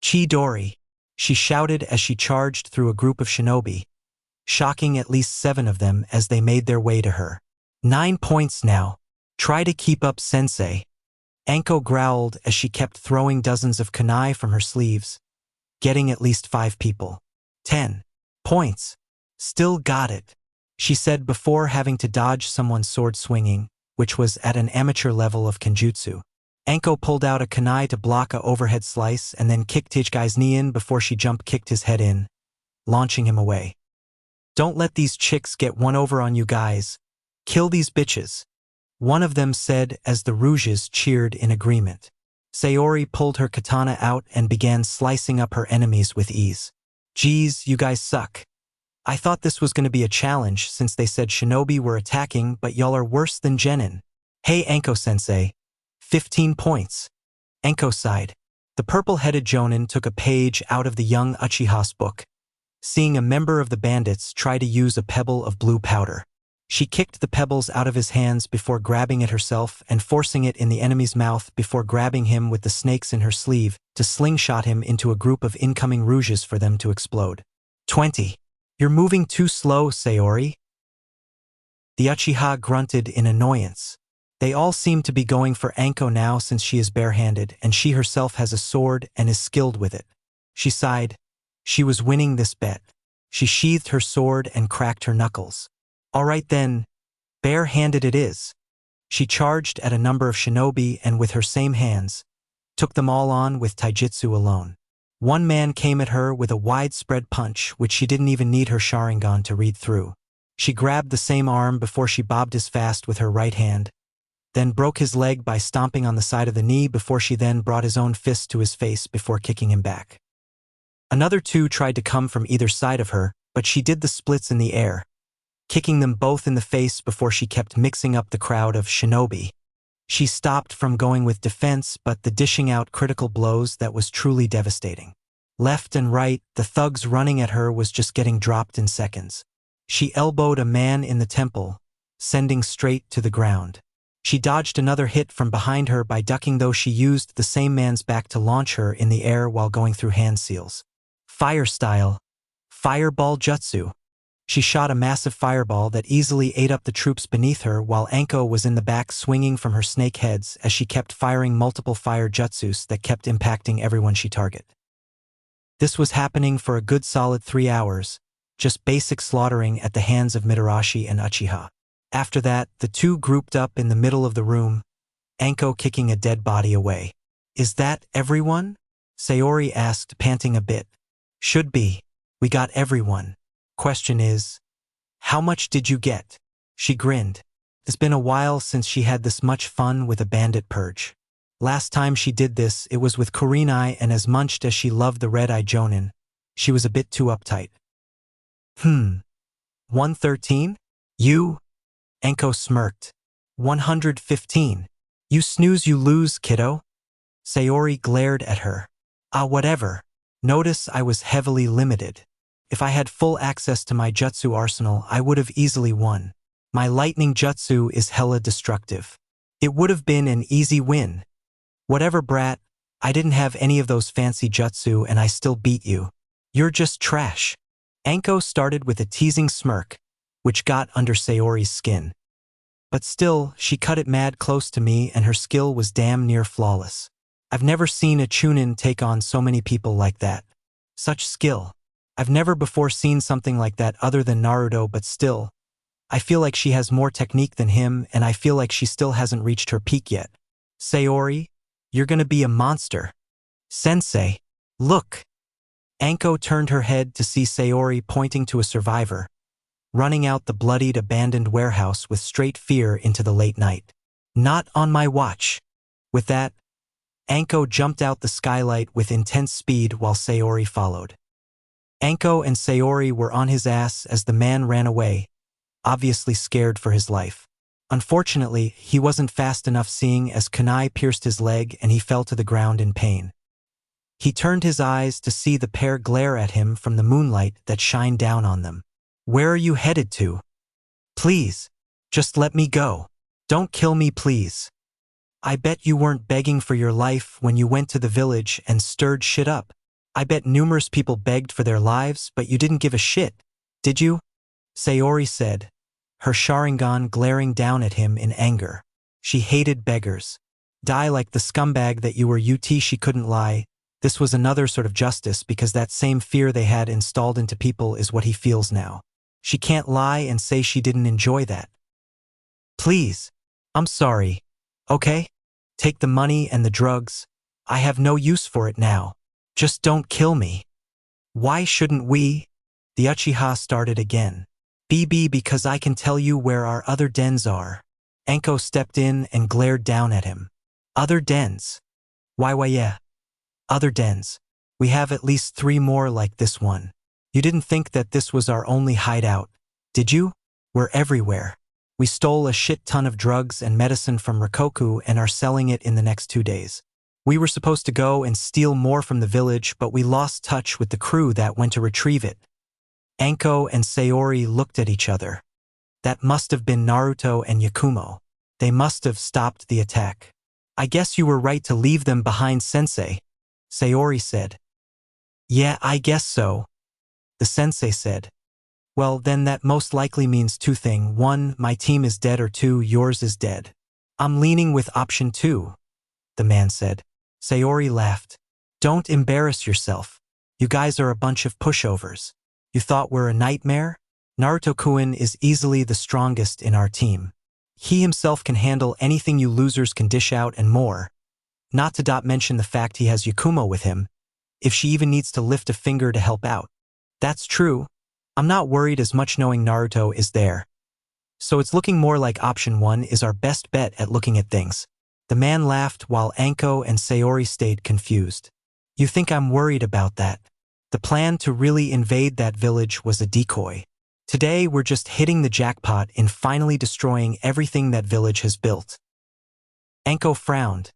Chidori, she shouted as she charged through a group of shinobi, shocking at least 7 of them as they made their way to her. 9 points now. Try to keep up, sensei. Anko growled as she kept throwing dozens of kunai from her sleeves, getting at least 5 people. 10 points. Still got it, she said before having to dodge someone's sword swinging, which was at an amateur level of kenjutsu. Anko pulled out a kunai to block a overhead slice and then kicked his guy's knee in before she jump kicked his head in, launching him away. Don't let these chicks get one over on you guys. Kill these bitches, one of them said as the Rouges cheered in agreement. Sayori pulled her katana out and began slicing up her enemies with ease. Geez, you guys suck. I thought this was going to be a challenge since they said shinobi were attacking, but y'all are worse than genin. Hey Anko-sensei. 15 points. Anko sighed. The purple-headed jonin took a page out of the young Uchiha's book, seeing a member of the bandits try to use a pebble of blue powder. She kicked the pebbles out of his hands before grabbing it herself and forcing it in the enemy's mouth before grabbing him with the snakes in her sleeve to slingshot him into a group of incoming rouges for them to explode. 20. You're moving too slow, Sayori. The Uchiha grunted in annoyance. They all seem to be going for Anko now since she is barehanded and she herself has a sword and is skilled with it. She sighed. She was winning this bet. She sheathed her sword and cracked her knuckles. All right then, bare-handed it is. She charged at a number of shinobi and with her same hands, took them all on with taijutsu alone. One man came at her with a widespread punch which she didn't even need her Sharingan to read through. She grabbed the same arm before she bobbed his fast with her right hand, then broke his leg by stomping on the side of the knee before she then brought his own fist to his face before kicking him back. Another two tried to come from either side of her, but she did the splits in the air, kicking them both in the face before she kept mixing up the crowd of shinobi. She stopped from going with defense but the dishing out critical blows that was truly devastating. Left and right, the thugs running at her was just getting dropped in seconds. She elbowed a man in the temple, sending straight to the ground. She dodged another hit from behind her by ducking, though she used the same man's back to launch her in the air while going through hand seals. Fire style. Fireball jutsu. She shot a massive fireball that easily ate up the troops beneath her while Anko was in the back swinging from her snake heads as she kept firing multiple fire jutsus that kept impacting everyone she targeted. This was happening for a good solid 3 hours, just basic slaughtering at the hands of Mitarashi and Uchiha. After that, the two grouped up in the middle of the room, Anko kicking a dead body away. Is that everyone? Sayori asked, panting a bit. Should be. We got everyone. Question is, how much did you get? She grinned. It's been a while since she had this much fun with a bandit purge. Last time she did this, it was with Kurenai, and as much as she loved the red-eye jonin, she was a bit too uptight. 113? You? Anko smirked. 115. You snooze you lose, kiddo. Sayori glared at her. Whatever. Notice I was heavily limited. If I had full access to my jutsu arsenal, I would have easily won. My lightning jutsu is hella destructive. It would have been an easy win. Whatever, brat, I didn't have any of those fancy jutsu and I still beat you. You're just trash. Anko started with a teasing smirk, which got under Sayori's skin. But still, she cut it mad close to me and her skill was damn near flawless. I've never seen a chunin take on so many people like that. Such skill. I've never before seen something like that other than Naruto, but still, I feel like she has more technique than him and I feel like she still hasn't reached her peak yet. Sayori, you're gonna be a monster. Sensei, look. Anko turned her head to see Sayori pointing to a survivor, running out the bloodied abandoned warehouse with straight fear into the late night. Not on my watch. With that, Anko jumped out the skylight with intense speed while Sayori followed. Anko and Sayori were on his ass as the man ran away, obviously scared for his life. Unfortunately, he wasn't fast enough, seeing as kunai pierced his leg and he fell to the ground in pain. He turned his eyes to see the pair glare at him from the moonlight that shined down on them. Where are you headed to? Please, just let me go. Don't kill me, please. I bet you weren't begging for your life when you went to the village and stirred shit up. I bet numerous people begged for their lives, but you didn't give a shit, did you? Sayori said, her Sharingan glaring down at him in anger. She hated beggars. Die like the scumbag that you were. She couldn't lie. This was another sort of justice because that same fear they had installed into people is what he feels now. She can't lie and say she didn't enjoy that. Please, I'm sorry. Okay? Take the money and the drugs. I have no use for it now. Just don't kill me. Why shouldn't we? The Uchiha started again. Because I can tell you where our other dens are. Anko stepped in and glared down at him. Other dens? Why yeah. Other dens. We have at least 3 more like this one. You didn't think that this was our only hideout, did you? We're everywhere. We stole a shit ton of drugs and medicine from Rikoku and are selling it in the next 2 days. We were supposed to go and steal more from the village, but we lost touch with the crew that went to retrieve it. Anko and Sayori looked at each other. That must have been Naruto and Yakumo. They must have stopped the attack. I guess you were right to leave them behind, sensei, Sayori said. Yeah, I guess so, the sensei said. Well, then that most likely means 2 things. 1, my team is dead, or 2, yours is dead. I'm leaning with option 2, the man said. Sayori laughed. Don't embarrass yourself. You guys are a bunch of pushovers. You thought we're a nightmare? Naruto-kun is easily the strongest in our team. He himself can handle anything you losers can dish out and more. Not to mention the fact he has Yakumo with him, if she even needs to lift a finger to help out. That's true. I'm not worried as much knowing Naruto is there. So it's looking more like option 1 is our best bet at looking at things. The man laughed while Anko and Sayori stayed confused. You think I'm worried about that? The plan to really invade that village was a decoy. Today we're just hitting the jackpot in finally destroying everything that village has built. Anko frowned,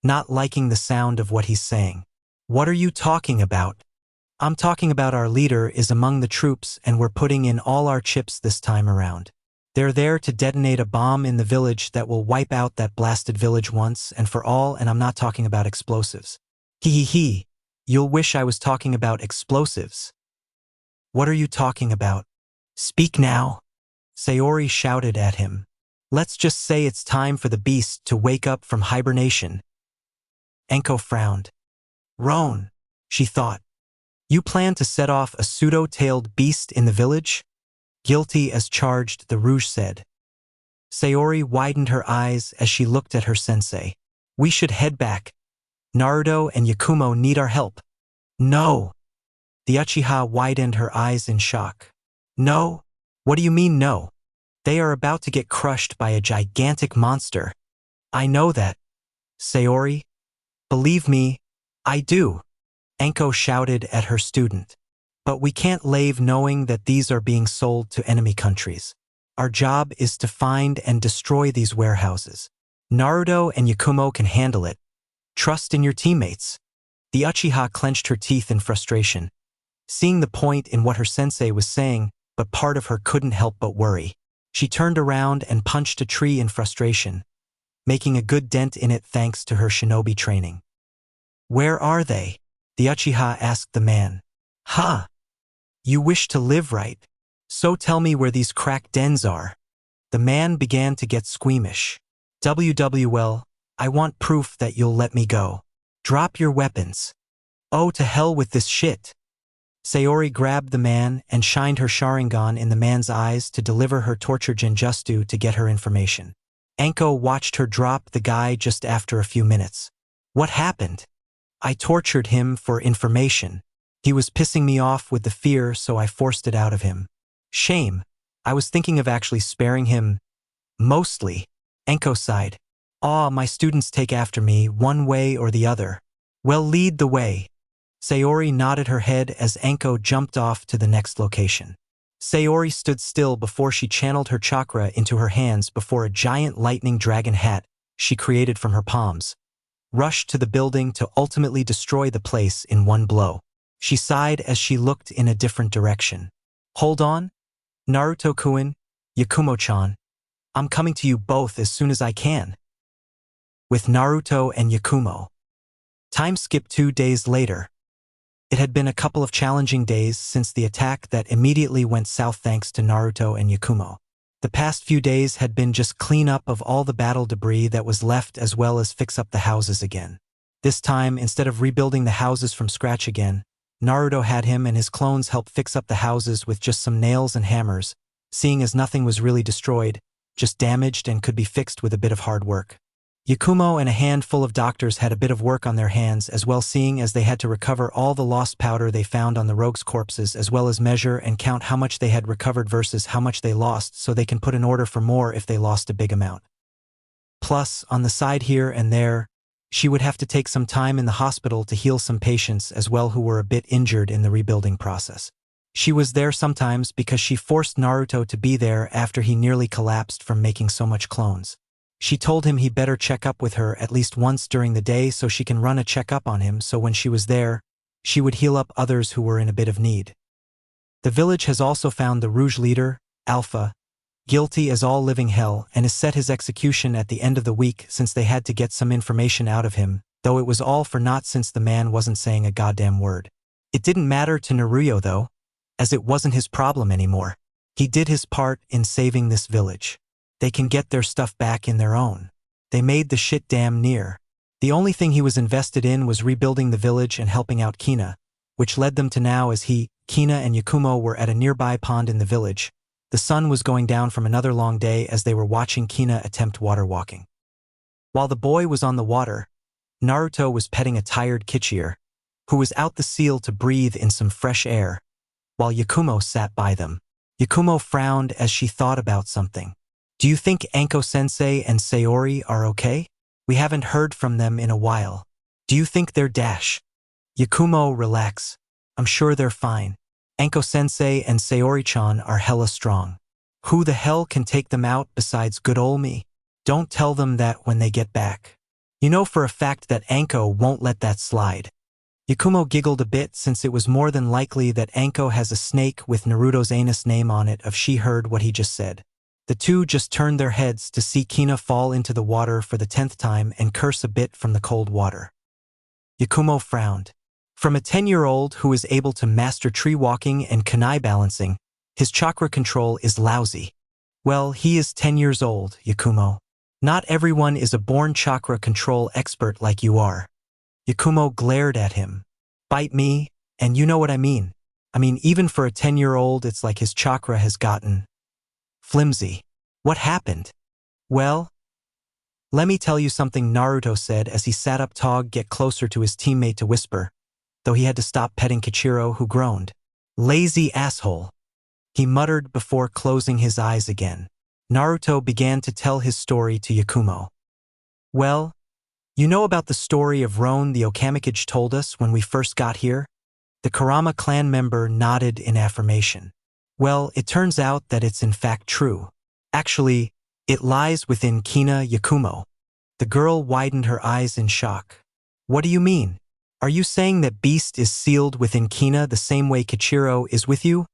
not liking the sound of what he's saying. What are you talking about? I'm talking about our leader is among the troops and we're putting in all our chips this time around. They're there to detonate a bomb in the village that will wipe out that blasted village once and for all, and I'm not talking about explosives. Hee. You'll wish I was talking about explosives. What are you talking about? Speak now, Sayori shouted at him. Let's just say it's time for the beast to wake up from hibernation. Anko frowned. Roan, she thought. You plan to set off a pseudo-tailed beast in the village? Guilty as charged, the Rouge said. Sayori widened her eyes as she looked at her sensei. We should head back. Naruto and Yakumo need our help. No. The Uchiha widened her eyes in shock. No? What do you mean no? They are about to get crushed by a gigantic monster. I know that. Sayori? Believe me, I do. Anko shouted at her student. But we can't leave knowing that these are being sold to enemy countries. Our job is to find and destroy these warehouses. Naruto and Yakumo can handle it. Trust in your teammates. The Uchiha clenched her teeth in frustration, seeing the point in what her sensei was saying, but part of her couldn't help but worry. She turned around and punched a tree in frustration, making a good dent in it thanks to her shinobi training. Where are they? The Uchiha asked the man. Ha! You wish to live right, so tell me where these crack dens are. The man began to get squeamish. Well, I want proof that you'll let me go. Drop your weapons. Oh, to hell with this shit. Sayori grabbed the man and shined her Sharingan in the man's eyes to deliver her torture genjutsu to get her information. Anko watched her drop the guy just after a few minutes. What happened? I tortured him for information. He was pissing me off with the fear, so I forced it out of him. Shame. I was thinking of actually sparing him. Mostly. Anko sighed. Aw, my students take after me, one way or the other. Well, lead the way. Sayori nodded her head as Anko jumped off to the next location. Sayori stood still before she channeled her chakra into her hands before a giant lightning dragon hat she created from her palms rushed to the building to ultimately destroy the place in one blow. She sighed as she looked in a different direction. Hold on? Naruto-kun, Yakumo-chan. I'm coming to you both as soon as I can. With Naruto and Yakumo. Time skipped 2 days later. It had been a couple of challenging days since the attack that immediately went south thanks to Naruto and Yakumo. The past few days had been just clean up of all the battle debris that was left as well as fix up the houses again. This time, instead of rebuilding the houses from scratch again, Naruto had him and his clones help fix up the houses with just some nails and hammers, seeing as nothing was really destroyed, just damaged and could be fixed with a bit of hard work. Yakumo and a handful of doctors had a bit of work on their hands as well, seeing as they had to recover all the lost powder they found on the rogues' corpses as well as measure and count how much they had recovered versus how much they lost so they can put an order for more if they lost a big amount. Plus, on the side here and there, She would have to take some time in the hospital to heal some patients as well who were a bit injured in the rebuilding process. She was there sometimes because she forced Naruto to be there after he nearly collapsed from making so much clones. She told him he better check up with her at least once during the day so she can run a checkup on him, so when she was there, she would heal up others who were in a bit of need. The village has also found the Rouge leader, Alpha, guilty as all living hell, and has set his execution at the end of the week since they had to get some information out of him, though it was all for naught since the man wasn't saying a goddamn word. It didn't matter to Naruto though, as it wasn't his problem anymore. He did his part in saving this village. They can get their stuff back in their own. They made the shit damn near. The only thing he was invested in was rebuilding the village and helping out Kina, which led them to now as he, Kina and Yakumo were at a nearby pond in the village. The sun was going down from another long day as they were watching Kina attempt water walking. While the boy was on the water, Naruto was petting a tired Kichir, who was out the seal to breathe in some fresh air, while Yakumo sat by them. Yakumo frowned as she thought about something. Do you think Anko-sensei and Sayori are okay? We haven't heard from them in a while. Do you think they're dash? Yakumo, relax. I'm sure they're fine. Anko-sensei and Sayori-chan are hella strong. Who the hell can take them out besides good ol' me? Don't tell them that when they get back. You know for a fact that Anko won't let that slide. Yakumo giggled a bit since it was more than likely that Anko has a snake with Naruto's anus name on it if she heard what he just said. The two just turned their heads to see Kina fall into the water for the 10th time and curse a bit from the cold water. Yakumo frowned. From a 10-year-old who is able to master tree walking and kunai balancing, his chakra control is lousy. Well, he is 10 years old, Yakumo. Not everyone is a born chakra control expert like you are. Yakumo glared at him. Bite me, and you know what I mean. Even for a 10-year-old, it's like his chakra has gotten flimsy. What happened? Well, let me tell you something, Naruto said as he sat up to get closer to his teammate to whisper, though he had to stop petting Kichiro, who groaned. Lazy asshole, he muttered before closing his eyes again. Naruto began to tell his story to Yakumo. Well, you know about the story of Roan the Okamikage told us when we first got here? The Kurama clan member nodded in affirmation. Well, it turns out that it's in fact true. Actually, it lies within Kina, Yakumo. The girl widened her eyes in shock. What do you mean? Are you saying that Beast is sealed within Kina the same way Kichiro is with you?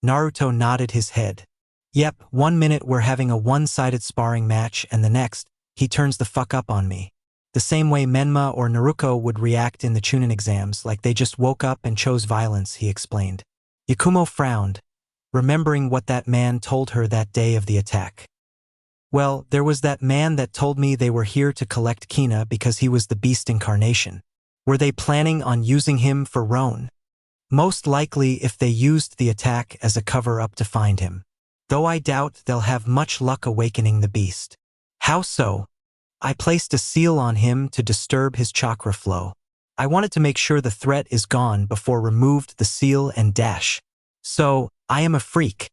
Naruto nodded his head. Yep, 1 minute we're having a one-sided sparring match and the next, he turns the fuck up on me. The same way Menma or Naruto would react in the Chunin exams, like they just woke up and chose violence, he explained. Yakumo frowned, remembering what that man told her that day of the attack. Well, there was that man that told me they were here to collect Kina because he was the beast incarnation. Were they planning on using him for Roan? Most likely if they used the attack as a cover-up to find him. Though I doubt they'll have much luck awakening the beast. How so? I placed a seal on him to disturb his chakra flow. I wanted to make sure the threat is gone before removed the seal and dash. So, I am a freak.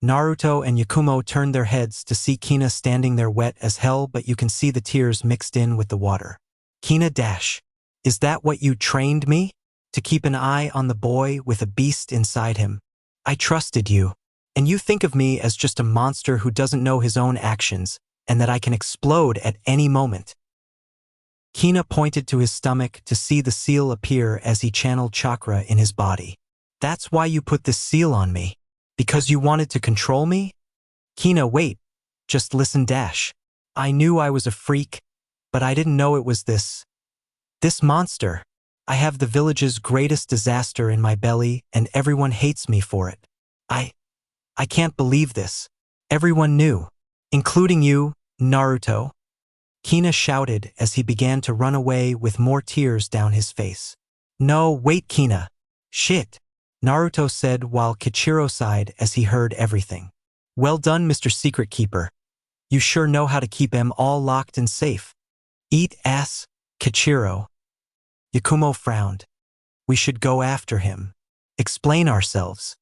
Naruto and Yakumo turned their heads to see Kina standing there wet as hell, but you can see the tears mixed in with the water. Kina dash. Is that what you trained me? To keep an eye on the boy with a beast inside him. I trusted you. And you think of me as just a monster who doesn't know his own actions, and that I can explode at any moment. Kina pointed to his stomach to see the seal appear as he channeled chakra in his body. That's why you put this seal on me? Because you wanted to control me? Kina, wait. Just listen, dash. I knew I was a freak, but I didn't know it was this monster. I have the village's greatest disaster in my belly, and everyone hates me for it. I can't believe this. Everyone knew. Including you, Naruto. Kina shouted as he began to run away with more tears down his face. No, wait, Kina. Shit. Naruto said while Kichiro sighed as he heard everything. Well done, Mr. Secret Keeper. You sure know how to keep them all locked and safe. Eat ass, Kichiro. Yakumo frowned. We should go after him. Explain ourselves.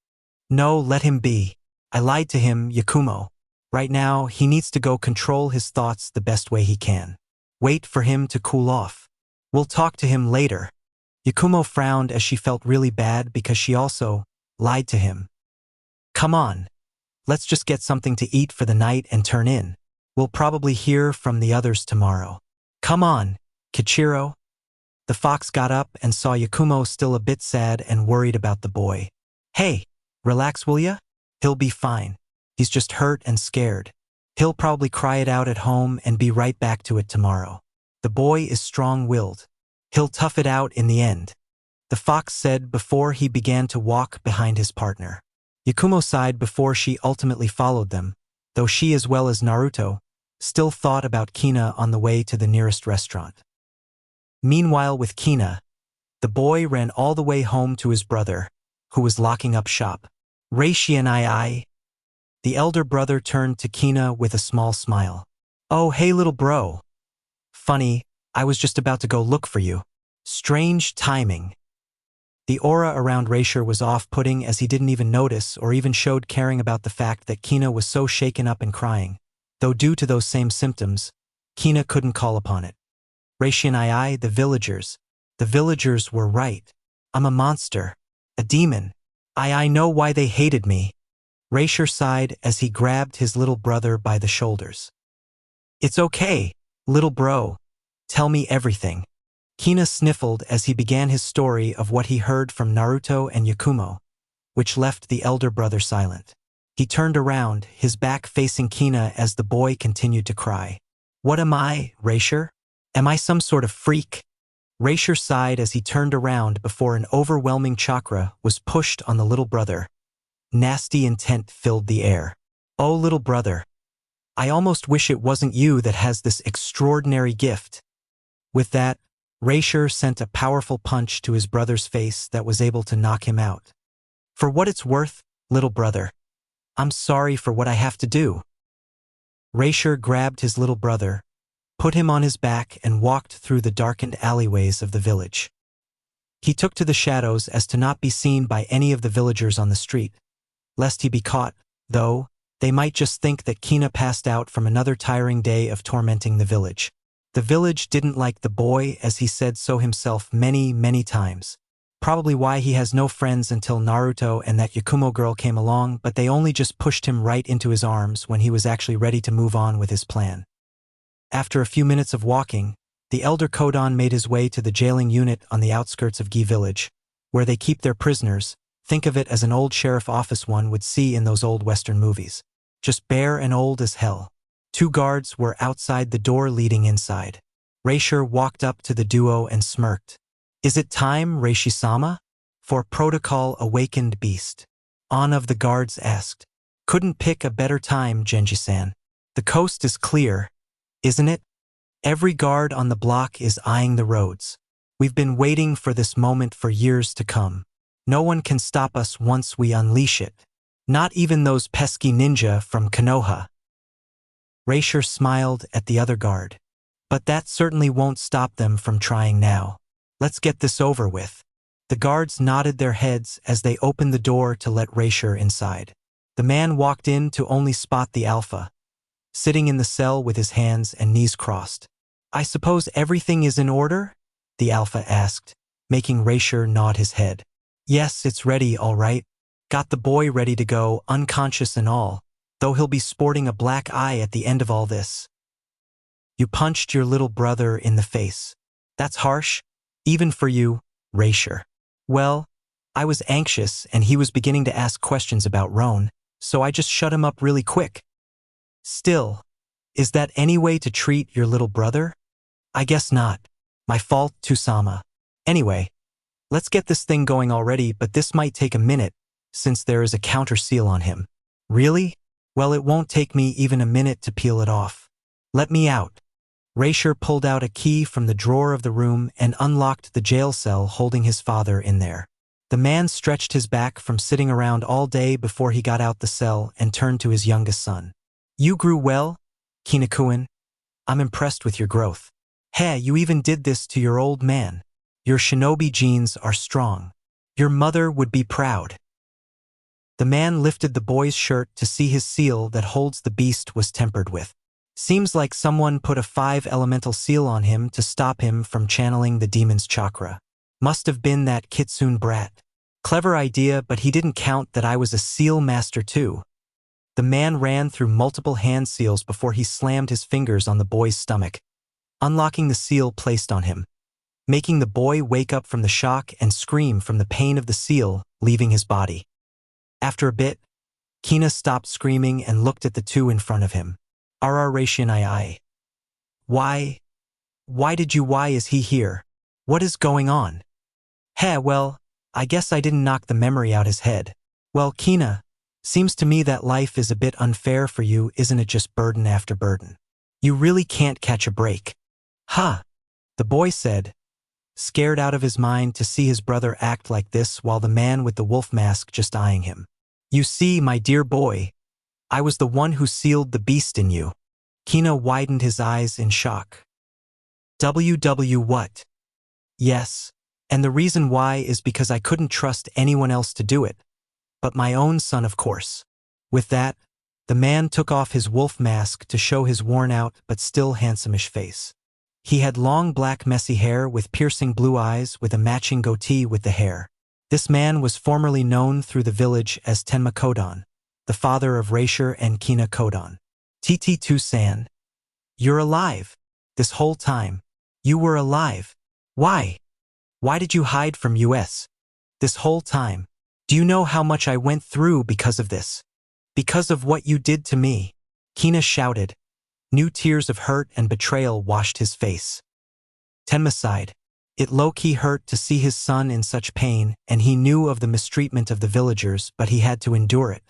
No, let him be. I lied to him, Yakumo. Right now, he needs to go control his thoughts the best way he can. Wait for him to cool off. We'll talk to him later. Yakumo frowned as she felt really bad because she also lied to him. Come on. Let's just get something to eat for the night and turn in. We'll probably hear from the others tomorrow. Come on, Kichiro. The fox got up and saw Yakumo still a bit sad and worried about the boy. Hey, relax will ya? He'll be fine. He's just hurt and scared. He'll probably cry it out at home and be right back to it tomorrow. The boy is strong-willed. He'll tough it out in the end, the fox said before he began to walk behind his partner. Yakumo sighed before she ultimately followed them, though she as well as Naruto still thought about Kina on the way to the nearest restaurant. Meanwhile with Kina, the boy ran all the way home to his brother, who was locking up shop. Reishi and I. The elder brother turned to Kina with a small smile. Oh, hey little bro. Funny, I was just about to go look for you. Strange timing. The aura around Reishi was off-putting as he didn't even notice or even showed caring about the fact that Kina was so shaken up and crying, though due to those same symptoms, Kina couldn't call upon it. Reishi and I, the villagers were right. I'm a monster, a demon. I know why they hated me. Reishi sighed as he grabbed his little brother by the shoulders. It's okay, little bro. Tell me everything. Kina sniffled as he began his story of what he heard from Naruto and Yakumo, which left the elder brother silent. He turned around, his back facing Kina as the boy continued to cry. What am I, Reishi? Am I some sort of freak? Reishi sighed as he turned around before an overwhelming chakra was pushed on the little brother. Nasty intent filled the air. Oh, little brother. I almost wish it wasn't you that has this extraordinary gift. With that, Reishi sent a powerful punch to his brother's face that was able to knock him out. For what it's worth, little brother, I'm sorry for what I have to do. Reishi grabbed his little brother, put him on his back and walked through the darkened alleyways of the village. He took to the shadows as to not be seen by any of the villagers on the street, lest he be caught, though they might just think that Kina passed out from another tiring day of tormenting the village. The village didn't like the boy, as he said so himself many times. Probably why he has no friends until Naruto and that Yakumo girl came along, but they only just pushed him right into his arms when he was actually ready to move on with his plan. After a few minutes of walking, the elder Kodon made his way to the jailing unit on the outskirts of Gi village, where they keep their prisoners. Think of it as an old sheriff office one would see in those old Western movies. Just bare and old as hell. 2 guards were outside the door leading inside. Reishi walked up to the duo and smirked. Is it time, Reishi-sama? For protocol awakened beast. On of the guards asked. Couldn't pick a better time, Genji-san. The coast is clear, isn't it? Every guard on the block is eyeing the roads. We've been waiting for this moment for years to come. No one can stop us once we unleash it. Not even those pesky ninja from Konoha. Reishi smiled at the other guard. But that certainly won't stop them from trying now. Let's get this over with. The guards nodded their heads as they opened the door to let Reishi inside. The man walked in to only spot the alpha, sitting in the cell with his hands and knees crossed. I suppose everything is in order? The alpha asked, making Reishi nod his head. Yes, it's ready, all right. Got the boy ready to go, unconscious and all, though he'll be sporting a black eye at the end of all this. You punched your little brother in the face. That's harsh, even for you, Reishi. Well, I was anxious and he was beginning to ask questions about Roan, so I just shut him up really quick. Still, is that any way to treat your little brother? I guess not. My fault, Tusama. Anyway, let's get this thing going already, but this might take a minute, since there is a counter seal on him. Really? Well, it won't take me even a minute to peel it off. Let me out. Reishi pulled out a key from the drawer of the room and unlocked the jail cell holding his father in there. The man stretched his back from sitting around all day before he got out the cell and turned to his youngest son. You grew well, Kina-kun. I'm impressed with your growth. Hey, you even did this to your old man. Your shinobi genes are strong. Your mother would be proud. The man lifted the boy's shirt to see his seal that holds the beast was tempered with. Seems like someone put a 5-elemental seal on him to stop him from channeling the demon's chakra. Must have been that Kitsune brat. Clever idea, but he didn't count that I was a seal master too. The man ran through multiple hand seals before he slammed his fingers on the boy's stomach, unlocking the seal placed on him, making the boy wake up from the shock and scream from the pain of the seal leaving his body. After a bit, Kina stopped screaming and looked at the two in front of him. Ration. Why? Why is he here? What is going on? Well, I guess I didn't knock the memory out his head. Well, Kina, seems to me that life is a bit unfair for you, isn't it? Just burden after burden. You really can't catch a break. Huh? The boy said, scared out of his mind to see his brother act like this while the man with the wolf mask just eyeing him. You see, my dear boy, I was the one who sealed the beast in you. Kina widened his eyes in shock. What? Yes, and the reason why is because I couldn't trust anyone else to do it, but my own son, of course. With that, the man took off his wolf mask to show his worn-out but still handsome-ish face. He had long black messy hair with piercing blue eyes with a matching goatee with the hair. This man was formerly known through the village as Tenma Kodon, the father of Raisher and Kina Kodon. Tsunade, you're alive. This whole time, you were alive. Why? Why did you hide from us? This whole time. Do you know how much I went through because of this? Because of what you did to me? Kina shouted. New tears of hurt and betrayal washed his face. Tenma sighed. It low-key hurt to see his son in such pain, and he knew of the mistreatment of the villagers, but he had to endure it.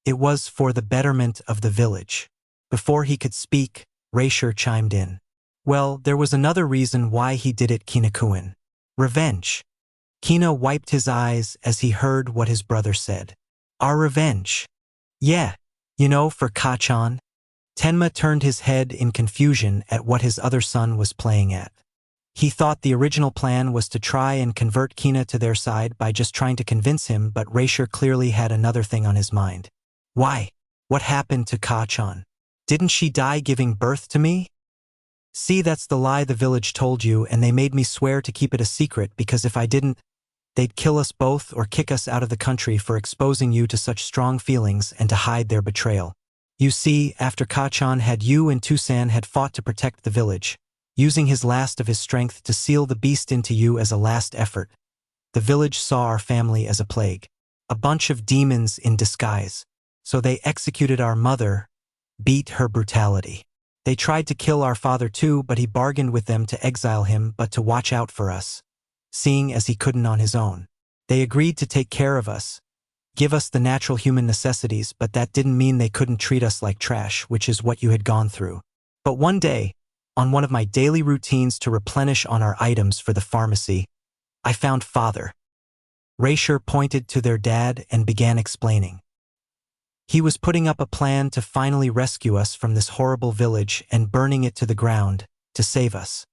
It was for the betterment of the village. Before he could speak, Raisher chimed in. Well, there was another reason why he did it, Kina-kun. Revenge. Kina wiped his eyes as he heard what his brother said. Our revenge. Yeah, for Kachan. Tenma turned his head in confusion at what his other son was playing at. He thought the original plan was to try and convert Kina to their side by just trying to convince him, but Raisher clearly had another thing on his mind. Why? What happened to Kachan? Didn't she die giving birth to me? See, that's the lie the village told you, and they made me swear to keep it a secret because if I didn't, they'd kill us both or kick us out of the country for exposing you to such strong feelings and to hide their betrayal. You see, after Kachan had you and Tsunade had fought to protect the village, using his last of his strength to seal the beast into you as a last effort, the village saw our family as a plague. A bunch of demons in disguise. So they executed our mother, beat her brutality. They tried to kill our father too, but he bargained with them to exile him but to watch out for us, seeing as he couldn't on his own. They agreed to take care of us, give us the natural human necessities, but that didn't mean they couldn't treat us like trash, which is what you had gone through. But one day, on one of my daily routines to replenish on our items for the pharmacy, I found Father. Raisher pointed to their dad and began explaining. He was putting up a plan to finally rescue us from this horrible village and burning it to the ground to save us.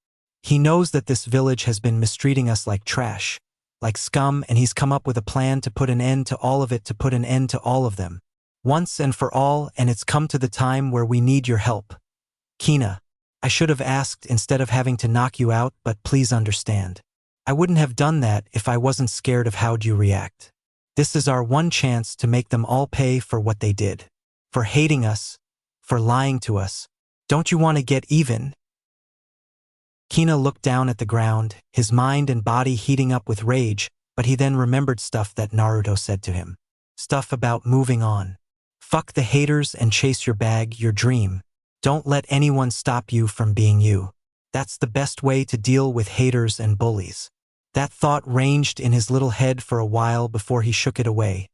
He knows that this village has been mistreating us like trash, like scum, and he's come up with a plan to put an end to all of it, to put an end to all of them. Once and for all, and it's come to the time where we need your help. Kina, I should have asked instead of having to knock you out, but please understand. I wouldn't have done that if I wasn't scared of how'd you react. This is our one chance to make them all pay for what they did. For hating us, for lying to us. Don't you want to get even? Kina looked down at the ground, his mind and body heating up with rage, but he then remembered stuff that Naruto said to him. Stuff about moving on. Fuck the haters and chase your bag, your dream. Don't let anyone stop you from being you. That's the best way to deal with haters and bullies. That thought ranged in his little head for a while before he shook it away,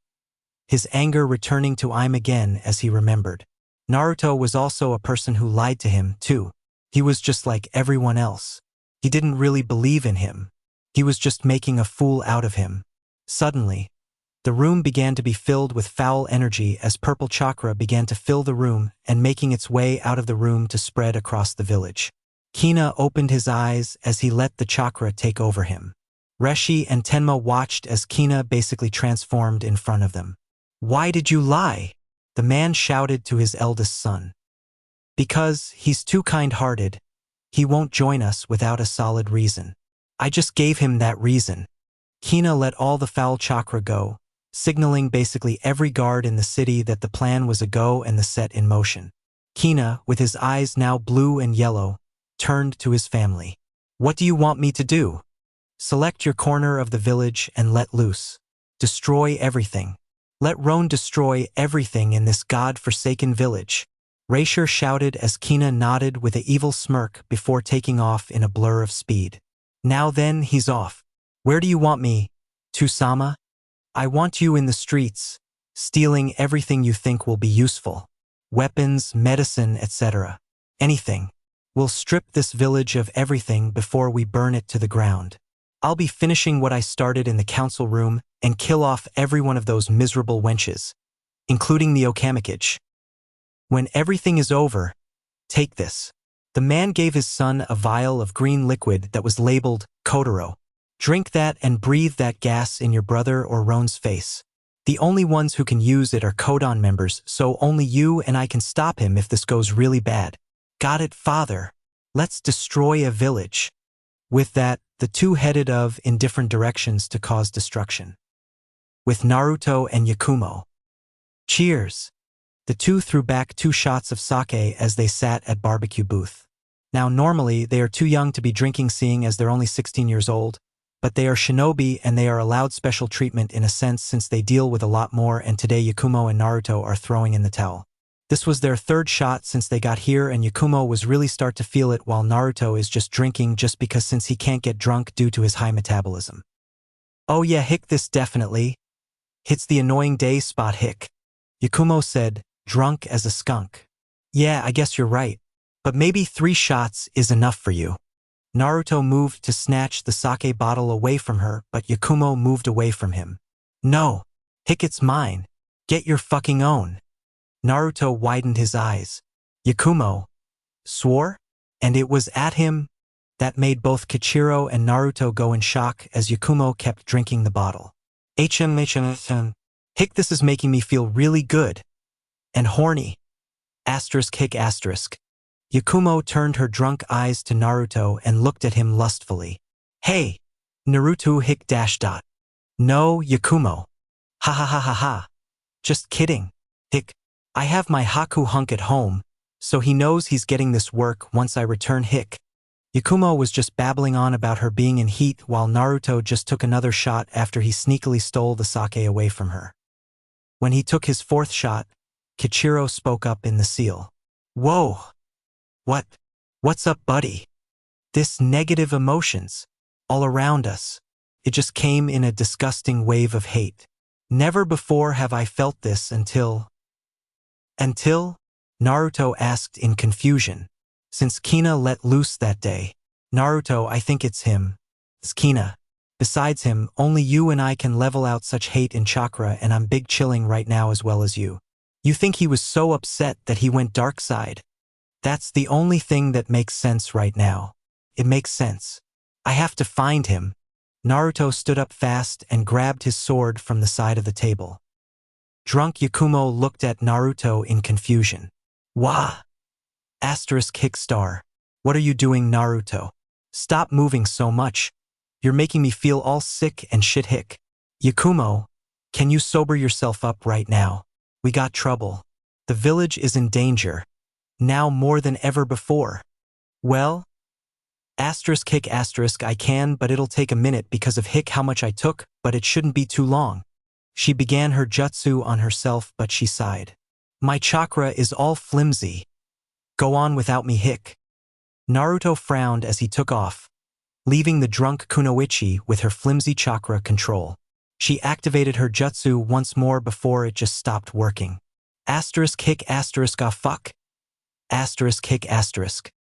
his anger returning to him again as he remembered. Naruto was also a person who lied to him, too. He was just like everyone else. He didn't really believe in him. He was just making a fool out of him. Suddenly, the room began to be filled with foul energy as purple chakra began to fill the room and making its way out of the room to spread across the village. Kina opened his eyes as he let the chakra take over him. Reshi and Tenma watched as Kina basically transformed in front of them. Why did you lie? The man shouted to his eldest son. Because he's too kind-hearted. He won't join us without a solid reason. I just gave him that reason. Kina let all the foul chakra go, signaling basically every guard in the city that the plan was a go and the set in motion. Kina, with his eyes now blue and yellow, turned to his family. What do you want me to do? Select your corner of the village and let loose. Destroy everything. Let Roan destroy everything in this god-forsaken village. Raisher shouted as Kina nodded with an evil smirk before taking off in a blur of speed. Now then, he's off. Where do you want me, Tusama? I want you in the streets, stealing everything you think will be useful. Weapons, medicine, etc. Anything. We'll strip this village of everything before we burn it to the ground. I'll be finishing what I started in the council room and kill off every one of those miserable wenches, including the Okamikage. When everything is over, take this. The man gave his son a vial of green liquid that was labeled Kodoro. Drink that and breathe that gas in your brother or Roan's face. The only ones who can use it are Kodon members, so only you and I can stop him if this goes really bad. Got it, father? Let's destroy a village. With that, the two headed in different directions to cause destruction. With Naruto and Yakumo. Cheers! The two threw back 2 shots of sake as they sat at barbecue booth. Now normally they are too young to be drinking seeing as they're only 16 years old, but they are shinobi and they are allowed special treatment in a sense since they deal with a lot more and today Yakumo and Naruto are throwing in the towel. This was their 3rd shot since they got here and Yakumo was really start to feel it while Naruto is just drinking just because since he can't get drunk due to his high metabolism. Oh yeah, hick this definitely. Hits the annoying day spot hick. Yakumo said, drunk as a skunk. Yeah, I guess you're right. But maybe 3 shots is enough for you. Naruto moved to snatch the sake bottle away from her, but Yakumo moved away from him. No. Hick, it's mine. Get your fucking own. Naruto widened his eyes. Yakumo swore? And it was at him? That made both Kichiro and Naruto go in shock as Yakumo kept drinking the bottle. Hick, this is making me feel really good. And horny. Hick asterisk. Yakumo turned her drunk eyes to Naruto and looked at him lustfully. Hey! Naruto hick dash dot. No, Yakumo. Ha ha ha ha ha. Just kidding. Hick. I have my Haku hunk at home, so he knows he's getting this work once I return hick. Yakumo was just babbling on about her being in heat while Naruto just took another shot after he sneakily stole the sake away from her. When he took his 4th shot, Kichiro spoke up in the seal. Whoa! What's up, buddy? This negative emotions, all around us. It just came in a disgusting wave of hate. Never before have I felt this until... Naruto asked in confusion. Since Kina let loose that day. Naruto, I think it's him. It's Kina. Besides him, only you and I can level out such hate in chakra and I'm big chilling right now as well as you. You think he was so upset that he went dark side? That's the only thing that makes sense right now. It makes sense. I have to find him. Naruto stood up fast and grabbed his sword from the side of the table. Drunk Yakumo looked at Naruto in confusion. Wah! Asterisk hick star. What are you doing, Naruto? Stop moving so much. You're making me feel all sick and shit hick. Yakumo, can you sober yourself up right now? We got trouble. The village is in danger. Now more than ever before. Well? Asterisk hick asterisk I can, but it'll take a minute because of hick how much I took, but it shouldn't be too long. She began her jutsu on herself, but she sighed. My chakra is all flimsy. Go on without me hick. Naruto frowned as he took off, leaving the drunk Kunoichi with her flimsy chakra control. She activated her jutsu once more before it just stopped working. Asterisk hick asterisk ah fuck. Asterisk hick asterisk.